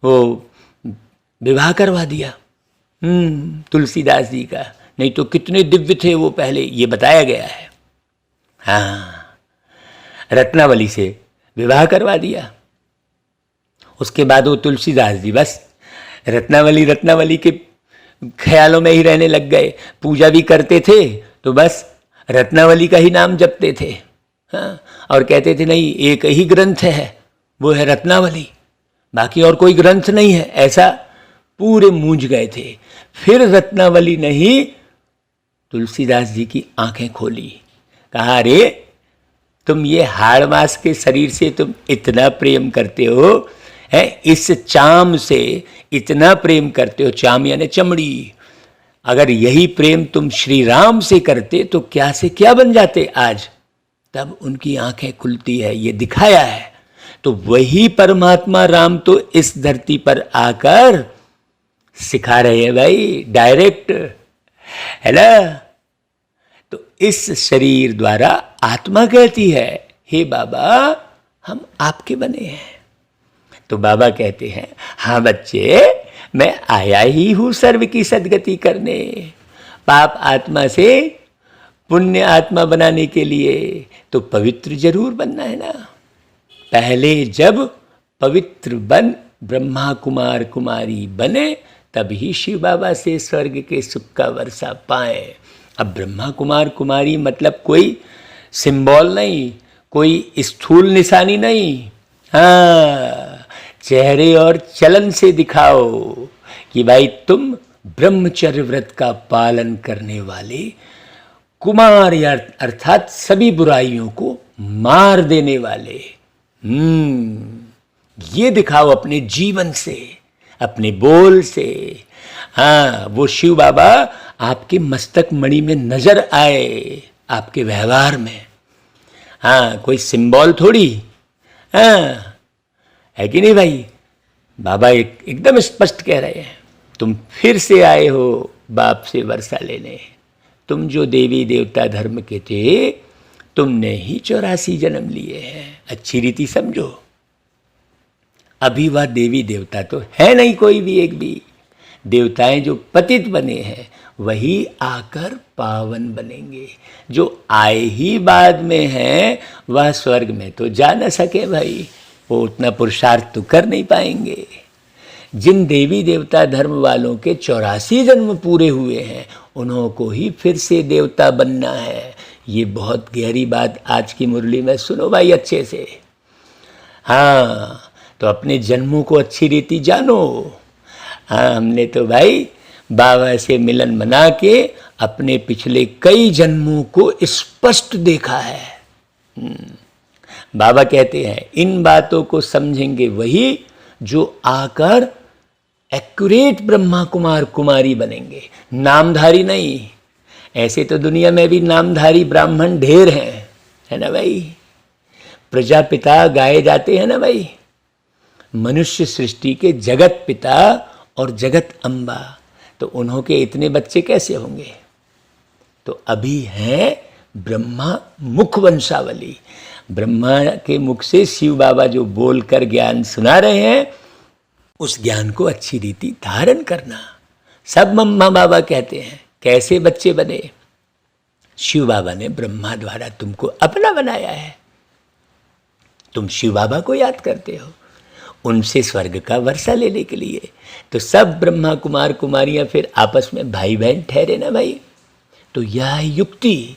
वो विवाह करवा दिया तुलसीदास जी का। नहीं तो कितने दिव्य थे वो, पहले ये बताया गया है। हाँ, रत्नावली से विवाह करवा दिया। उसके बाद वो तुलसीदास जी बस रत्नावली के ख्यालों में ही रहने लग गए। पूजा भी करते थे तो बस रत्नावली का ही नाम जपते थे। हाँ, और कहते थे नहीं, एक ही ग्रंथ है, वो है रत्नावली, बाकी और कोई ग्रंथ नहीं है। ऐसा पूरे मूंझ गए थे। फिर रत्नावली ने ही तुलसीदास जी की आंखें खोली। कहा, अरे तुम ये हाड़ मास के शरीर से तुम इतना प्रेम करते हो, है इस चाम से इतना प्रेम करते हो, चाम यानी चमड़ी। अगर यही प्रेम तुम श्री राम से करते तो क्या से क्या बन जाते आज। तब उनकी आंखें खुलती है, ये दिखाया है। तो वही परमात्मा राम तो इस धरती पर आकर सिखा रहे हैं भाई, डायरेक्ट, है ना। तो इस शरीर द्वारा आत्मा कहती है, हे बाबा हम आपके बने हैं। तो बाबा कहते हैं, हाँ बच्चे, मैं आया ही हूं सर्व की सद्गति करने, पाप आत्मा से पुण्य आत्मा बनाने के लिए। तो पवित्र जरूर बनना है ना। पहले जब पवित्र बन ब्रह्मा कुमार कुमारी बने, तभी शिव बाबा से स्वर्ग के सुख का वर्षा पाए। अब ब्रह्मा कुमार कुमारी मतलब कोई सिंबल नहीं, कोई स्थूल निशानी नहीं। हाँ, चेहरे और चलन से दिखाओ कि भाई तुम ब्रह्मचर्य व्रत का पालन करने वाले कुमार, या अर्थात सभी बुराइयों को मार देने वाले। ये दिखाओ अपने जीवन से, अपने बोल से। हाँ, वो शिव बाबा आपके मस्तक मणि में नजर आए, आपके व्यवहार में। हाँ, कोई सिंबल थोड़ी। हाँ, है कि नहीं भाई। बाबा एकदम स्पष्ट कह रहे हैं, तुम फिर से आए हो बाप से वर्षा लेने। तुम जो देवी देवता धर्म के थे, तुमने ही 84 जन्म लिए हैं। अच्छी रीति समझो। अभी वह देवी देवता तो है नहीं कोई भी, एक भी। देवताएं जो पतित बने हैं वही आकर पावन बनेंगे। जो आए ही बाद में हैं वह स्वर्ग में तो जा न सके भाई, वो उतना पुरुषार्थ तो कर नहीं पाएंगे। जिन देवी देवता धर्म वालों के 84 जन्म पूरे हुए हैं, उन्हों को ही फिर से देवता बनना है। ये बहुत गहरी बात आज की मुरली में सुनो भाई अच्छे से। हाँ, तो अपने जन्मों को अच्छी रीति जानो। हाँ, हमने तो भाई बाबा से मिलन मना के अपने पिछले कई जन्मों को स्पष्ट देखा है। बाबा कहते हैं, इन बातों को समझेंगे वही जो आकर एक्यूरेट ब्रह्मा कुमार कुमारी बनेंगे, नामधारी नहीं। ऐसे तो दुनिया में भी नामधारी ब्राह्मण ढेर हैं, है ना भाई। प्रजापिता गाए जाते हैं ना भाई। मनुष्य सृष्टि के जगत पिता और जगत अम्बा, तो उन्हों के इतने बच्चे कैसे होंगे। तो अभी है ब्रह्मा मुख वंशावली। ब्रह्मा के मुख से शिव बाबा जो बोलकर ज्ञान सुना रहे हैं, उस ज्ञान को अच्छी रीति धारण करना। सब मम्मा बाबा कहते हैं कैसे बच्चे बने। शिव बाबा ने ब्रह्मा द्वारा तुमको अपना बनाया है। तुम शिव बाबा को याद करते हो, उनसे स्वर्ग का वर्षा लेने के लिए। तो सब ब्रह्मा कुमार कुमारियां फिर आपस में भाई बहन ठहरे ना भाई। तो यह युक्ति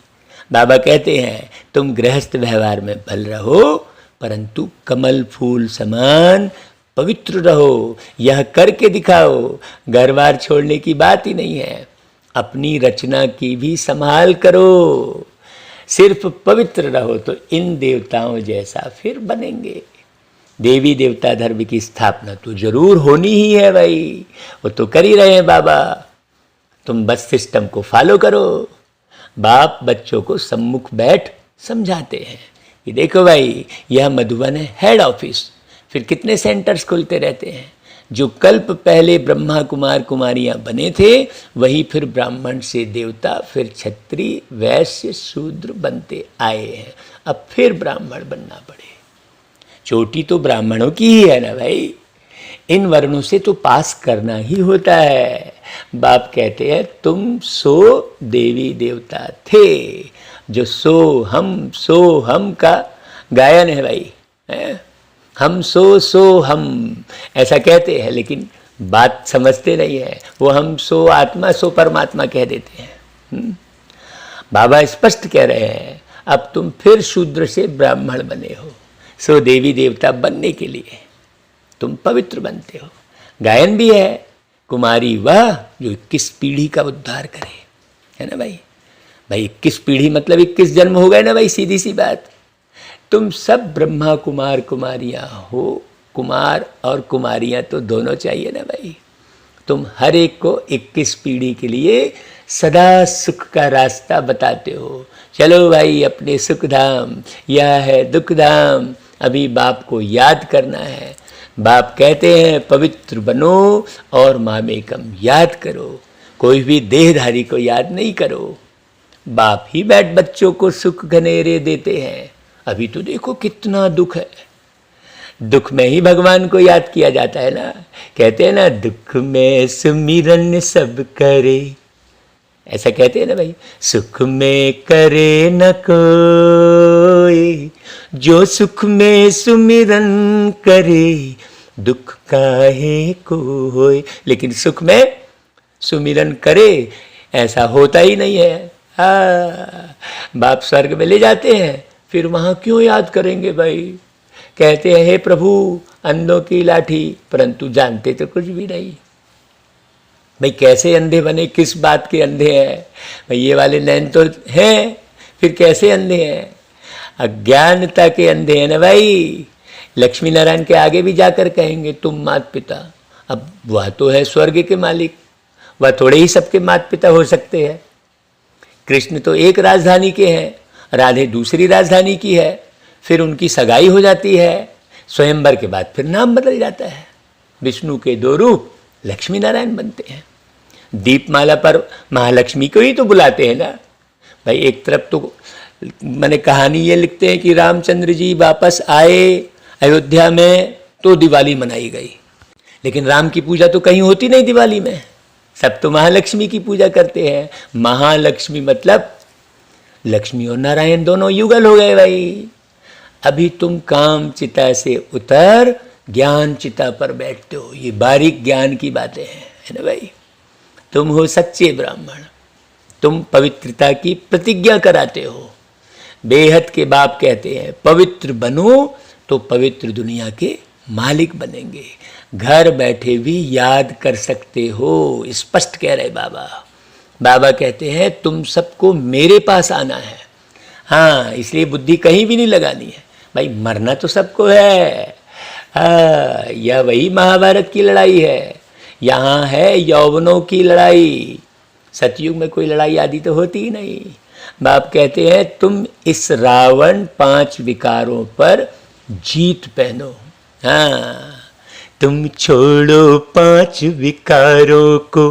बाबा कहते हैं, तुम गृहस्थ व्यवहार में भल रहो, परंतु कमल फूल समान पवित्र रहो। यह करके दिखाओ। घर बार छोड़ने की बात ही नहीं है। अपनी रचना की भी संभाल करो। सिर्फ पवित्र रहो तो इन देवताओं जैसा फिर बनेंगे। देवी देवता धर्म की स्थापना तो जरूर होनी ही है भाई, वो तो कर ही रहे हैं बाबा। तुम बस सिस्टम को फॉलो करो। बाप बच्चों को सम्मुख बैठ समझाते हैं कि देखो भाई, यह मधुबन है हेड ऑफिस, फिर कितने सेंटर्स खुलते रहते हैं। जो कल्प पहले ब्रह्मा कुमार कुमारियां बने थे वही फिर ब्राह्मण से देवता, फिर क्षत्रिय, वैश्य, शूद्र बनते आए हैं। अब फिर ब्राह्मण बनना पड़े। चोटी तो ब्राह्मणों की ही है ना भाई, इन वर्णों से तो पास करना ही होता है। बाप कहते हैं तुम सो देवी देवता थे, जो सो हम का गायन है भाई, है? हम सो हम ऐसा कहते हैं, लेकिन बात समझते नहीं है। वो हम सो आत्मा सो परमात्मा कह देते हैं। बाबा स्पष्ट कह रहे हैं अब तुम फिर शूद्र से ब्राह्मण बने हो, सो देवी देवता बनने के लिए तुम पवित्र बनते हो। गायन भी है, कुमारी वह जो 21 पीढ़ी का उद्धार करे, है ना भाई। भाई 21 पीढ़ी मतलब 21 जन्म हो गए ना भाई, सीधी सी बात। तुम सब ब्रह्मा कुमार कुमारियां हो, कुमार और कुमारियां तो दोनों चाहिए ना भाई। तुम हर एक को 21 पीढ़ी के लिए सदा सुख का रास्ता बताते हो। चलो भाई अपने सुख धाम, यह है दुख धाम, अभी बाप को याद करना है। बाप कहते हैं पवित्र बनो और मामेकम याद करो, कोई भी देहधारी को याद नहीं करो। बाप ही बैठ बच्चों को सुख घनेरे देते हैं। अभी तो देखो कितना दुख है, दुख में ही भगवान को याद किया जाता है ना। कहते हैं ना दुख में सुमिरन सब करे, ऐसा कहते हैं ना भाई। सुख में करे न कोई, जो सुख में सुमिरन करे, दुख काहे को होए। लेकिन सुख में सुमिरन करे ऐसा होता ही नहीं है। बाप स्वर्ग में ले जाते हैं, फिर वहाँ क्यों याद करेंगे भाई। कहते हैं हे प्रभु अंधों की लाठी, परंतु जानते तो कुछ भी नहीं। भाई कैसे अंधे बने, किस बात के अंधे हैं भाई। ये वाले नैन तो हैं, फिर कैसे अंधे हैं। अज्ञानता के अंधे हैं ना भाई। लक्ष्मी नारायण के आगे भी जाकर कहेंगे तुम माता पिता। अब वह तो है स्वर्ग के मालिक, वह थोड़े ही सबके माता पिता हो सकते हैं। कृष्ण तो एक राजधानी के हैं, राधे दूसरी राजधानी की है। फिर उनकी सगाई हो जाती है, स्वयंवर के बाद फिर नाम बदल जाता है। विष्णु के 2 रूप लक्ष्मी नारायण बनते हैं। दीपमाला पर महालक्ष्मी को ही तो बुलाते हैं ना भाई। एक तरफ तो मैंने कहानी ये लिखते हैं कि रामचंद्र जी वापस आए अयोध्या में तो दिवाली मनाई गई, लेकिन राम की पूजा तो कहीं होती नहीं दिवाली में। सब तो महालक्ष्मी की पूजा करते हैं। महालक्ष्मी मतलब लक्ष्मी और नारायण दोनों युगल हो गए भाई। अभी तुम काम चिता से उतर ज्ञान चिता पर बैठते हो। ये बारीक ज्ञान की बातें हैं, है ना भाई। तुम हो सच्चे ब्राह्मण, तुम पवित्रता की प्रतिज्ञा कराते हो। बेहद के बाप कहते हैं पवित्र बनो तो पवित्र दुनिया के मालिक बनेंगे। घर बैठे भी याद कर सकते हो, स्पष्ट कह रहे बाबा। बाबा कहते हैं तुम सबको मेरे पास आना है। हाँ, इसलिए बुद्धि कहीं भी नहीं लगानी है भाई। मरना तो सबको है। हाँ, यह वही महाभारत की लड़ाई है। यहाँ है यौवनों की लड़ाई। सतयुग में कोई लड़ाई आदि तो होती ही नहीं। बाप कहते हैं तुम इस रावण 5 विकारों पर जीत पहनो। हाँ, तुम छोड़ो 5 विकारों को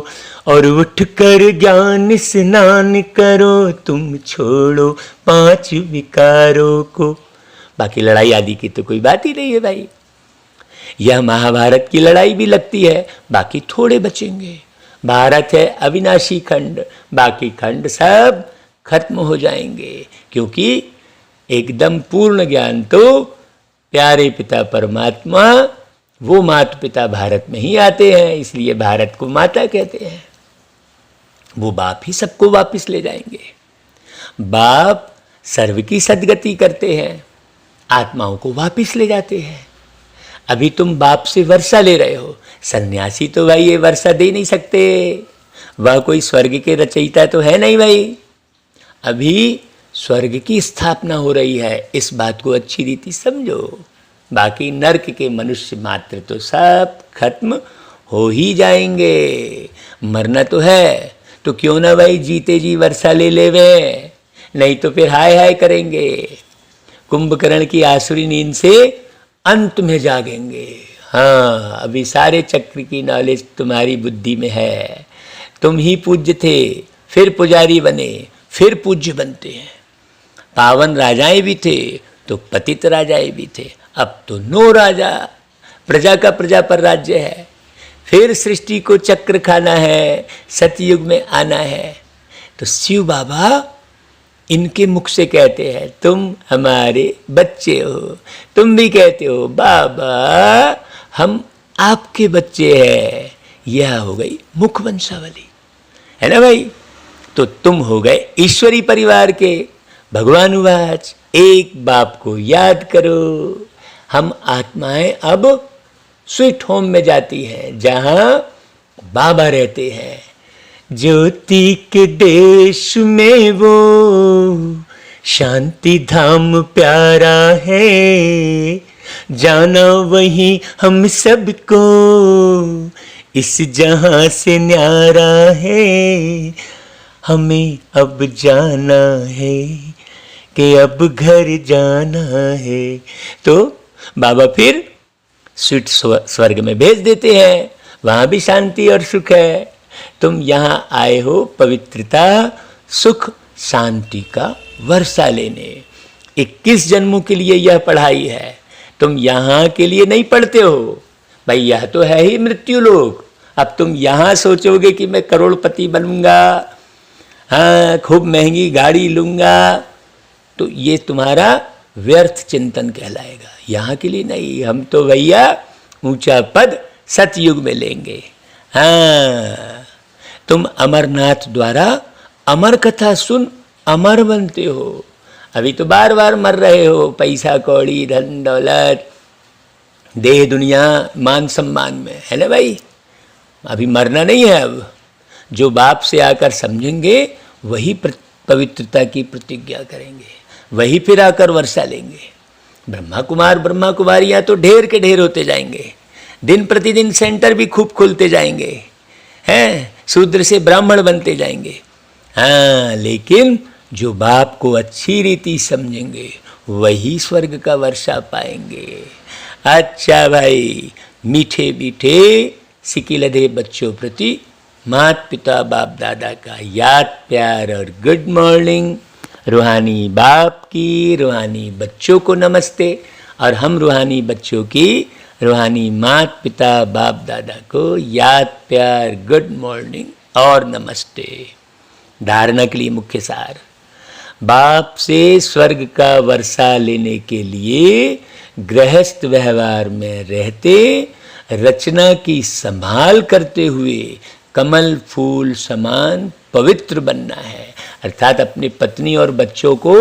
और उठकर ज्ञान स्नान करो। तुम छोड़ो 5 विकारों को। बाकी लड़ाई आदि की तो कोई बात ही नहीं है भाई। यह महाभारत की लड़ाई भी लगती है, बाकी थोड़े बचेंगे। भारत है अविनाशी खंड, बाकी खंड सब खत्म हो जाएंगे, क्योंकि एकदम पूर्ण ज्ञान तो प्यारे पिता परमात्मा, वो माता पिता भारत में ही आते हैं, इसलिए भारत को माता कहते हैं। वो बाप ही सबको वापस ले जाएंगे। बाप सर्व की सदगति करते हैं, आत्माओं को वापस ले जाते हैं। अभी तुम बाप से वर्षा ले रहे हो, सन्यासी तो भाई ये वर्षा दे नहीं सकते। वह कोई स्वर्ग के रचयिता तो है नहीं भाई। अभी स्वर्ग की स्थापना हो रही है, इस बात को अच्छी रीति समझो। बाकी नरक के मनुष्य मात्र तो सब खत्म हो ही जाएंगे। मरना तो है, तो क्यों ना भाई जीते जी वर्षा ले लेवे, नहीं तो फिर हाय हाय करेंगे। कुंभकर्ण की आसुरी नींद से अंत में जागेंगे। हाँ, अभी सारे चक्र की नॉलेज तुम्हारी बुद्धि में है। तुम ही पूज्य थे, फिर पुजारी बने, फिर पूज्य बनते हैं। पावन राजाएं भी थे तो पतित राजाएं भी थे। अब तो 9 राजा, प्रजा का प्रजा पर राज्य है। फिर सृष्टि को चक्र खाना है, सतयुग में आना है। तो शिव बाबा इनके मुख से कहते हैं, तुम हमारे बच्चे हो। तुम भी कहते हो, बाबा हम आपके बच्चे हैं। यह हो गई मुख वंशावली, है ना भाई। तो तुम हो गए ईश्वरी परिवार के। भगवान उवाच, एक बाप को याद करो। हम आत्माएं अब स्वीट होम में जाती हैं, जहां बाबा रहते हैं। ज्योति के देश में वो शांति धाम प्यारा है, जाना वही हम सबको इस जहां से न्यारा है। हमें अब जाना है कि अब घर जाना है। तो बाबा फिर स्वीट स्वर्ग में भेज देते हैं, वहाँ भी शांति और सुख है। तुम यहाँ आए हो पवित्रता, सुख, शांति का वर्षा लेने। 21 जन्मों के लिए यह पढ़ाई है। तुम यहाँ के लिए नहीं पढ़ते हो भाई, यह तो है ही मृत्यु लोक। अब तुम यहाँ सोचोगे कि मैं करोड़पति बनूंगा, हाँ खूब महंगी गाड़ी लूँगा, तो ये तुम्हारा व्यर्थ चिंतन कहलाएगा। यहाँ के लिए नहीं, हम तो भैया ऊंचा पद सतयुग में लेंगे। हाँ, तुम अमरनाथ द्वारा अमर कथा सुन अमर बनते हो। अभी तो बार बार मर रहे हो, पैसा कौड़ी, धन दौलत, देह दुनिया, मान सम्मान में, है ना भाई। अभी मरना नहीं है। अब जो बाप से आकर समझेंगे वही पवित्रता की प्रतिज्ञा करेंगे, वही फिर आकर वर्षा लेंगे। ब्रह्मा कुमार ब्रह्मा कुमारियाँ तो ढेर के ढेर होते जाएंगे, दिन प्रतिदिन सेंटर भी खूब खुलते जाएंगे, हैं, शूद्र से ब्राह्मण बनते जाएंगे। हाँ, लेकिन जो बाप को अच्छी रीति समझेंगे वही स्वर्ग का वर्षा पाएंगे। अच्छा भाई, मीठे मीठे सिकिलधे बच्चों प्रति माता पिता बाप दादा का याद, प्यार और गुड मॉर्निंग। रूहानी बाप की रूहानी बच्चों को नमस्ते, और हम रूहानी बच्चों की रूहानी माता पिता बाप दादा को याद, प्यार, गुड मॉर्निंग और नमस्ते। धारणा के लिए मुख्य सार, बाप से स्वर्ग का वर्षा लेने के लिए गृहस्थ व्यवहार में रहते, रचना की संभाल करते हुए कमल फूल समान पवित्र बनना है। अर्थात अपनी पत्नी और बच्चों को,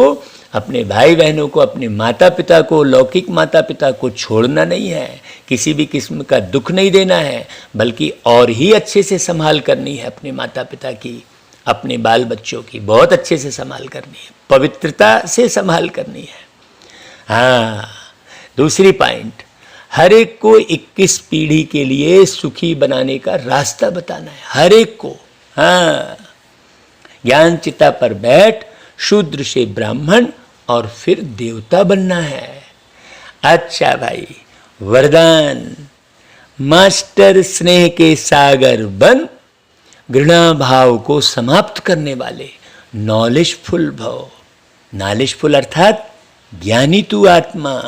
अपने भाई बहनों को, अपने माता पिता को, लौकिक माता पिता को छोड़ना नहीं है, किसी भी किस्म का दुख नहीं देना है, बल्कि और ही अच्छे से संभाल करनी है अपने माता पिता की, अपने बाल बच्चों की बहुत अच्छे से संभाल करनी है, पवित्रता से संभाल करनी है। हाँ, दूसरी पॉइंट, हर एक को 21 पीढ़ी के लिए सुखी बनाने का रास्ता बताना है, हर एक को। हाँ, ज्ञान चिता पर बैठ शूद्र से ब्राह्मण और फिर देवता बनना है। अच्छा भाई, वरदान, मास्टर स्नेह के सागर बन, घृणा भाव को समाप्त करने वाले नॉलेजफुल भव। नॉलेजफुल अर्थात ज्ञानी तू आत्मा,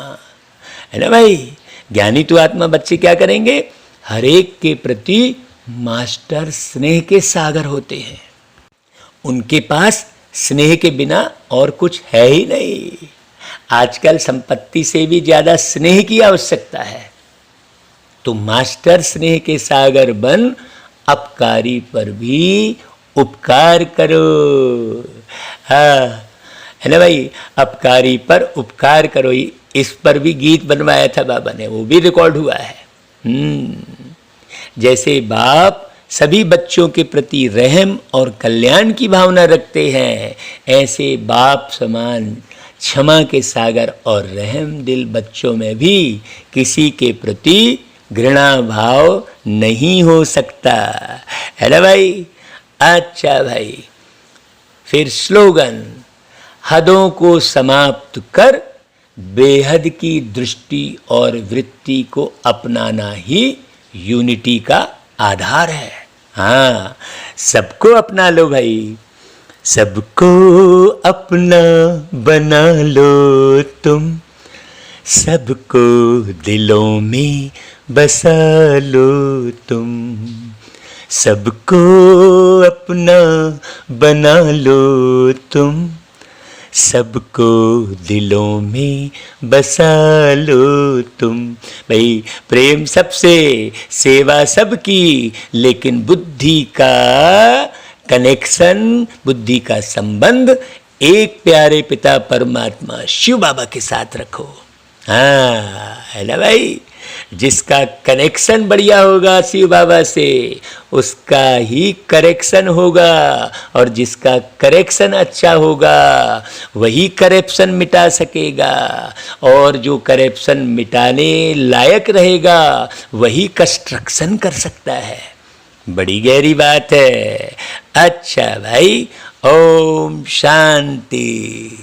है ना भाई। ज्ञानी तू आत्मा बच्चे क्या करेंगे, हर एक के प्रति मास्टर स्नेह के सागर होते हैं। उनके पास स्नेह के बिना और कुछ है ही नहीं। आजकल संपत्ति से भी ज्यादा स्नेह की आवश्यकता है। तो मास्टर स्नेह के सागर बन, अपकारी पर भी उपकार करो। हाँ, है ना भाई, अपकारी पर उपकार करो। इस पर भी गीत बनवाया था बाबा ने, वो भी रिकॉर्ड हुआ है। जैसे बाप सभी बच्चों के प्रति रहम और कल्याण की भावना रखते हैं, ऐसे बाप समान क्षमा के सागर और रहम दिल बच्चों में भी किसी के प्रति घृणा भाव नहीं हो सकता, है ना भाई। अच्छा भाई, फिर स्लोगन, हदों को समाप्त कर बेहद की दृष्टि और वृत्ति को अपनाना ही यूनिटी का आधार है। हाँ, सबको अपना लो भाई, सबको अपना बना लो तुम, सबको दिलों में बसा लो तुम, सबको अपना बना लो तुम, सबको दिलों में बसा लो तुम। भाई प्रेम सबसे, सेवा सबकी, लेकिन बुद्धि का कनेक्शन, बुद्धि का संबंध एक प्यारे पिता परमात्मा शिव बाबा के साथ रखो। हाँ, है ना भाई, जिसका कनेक्शन बढ़िया होगा शिव बाबा से, उसका ही करेक्शन होगा, और जिसका करेक्शन अच्छा होगा वही करप्शन मिटा सकेगा, और जो करप्शन मिटाने लायक रहेगा वही कंस्ट्रक्शन कर सकता है। बड़ी गहरी बात है। अच्छा भाई, ओम शांति।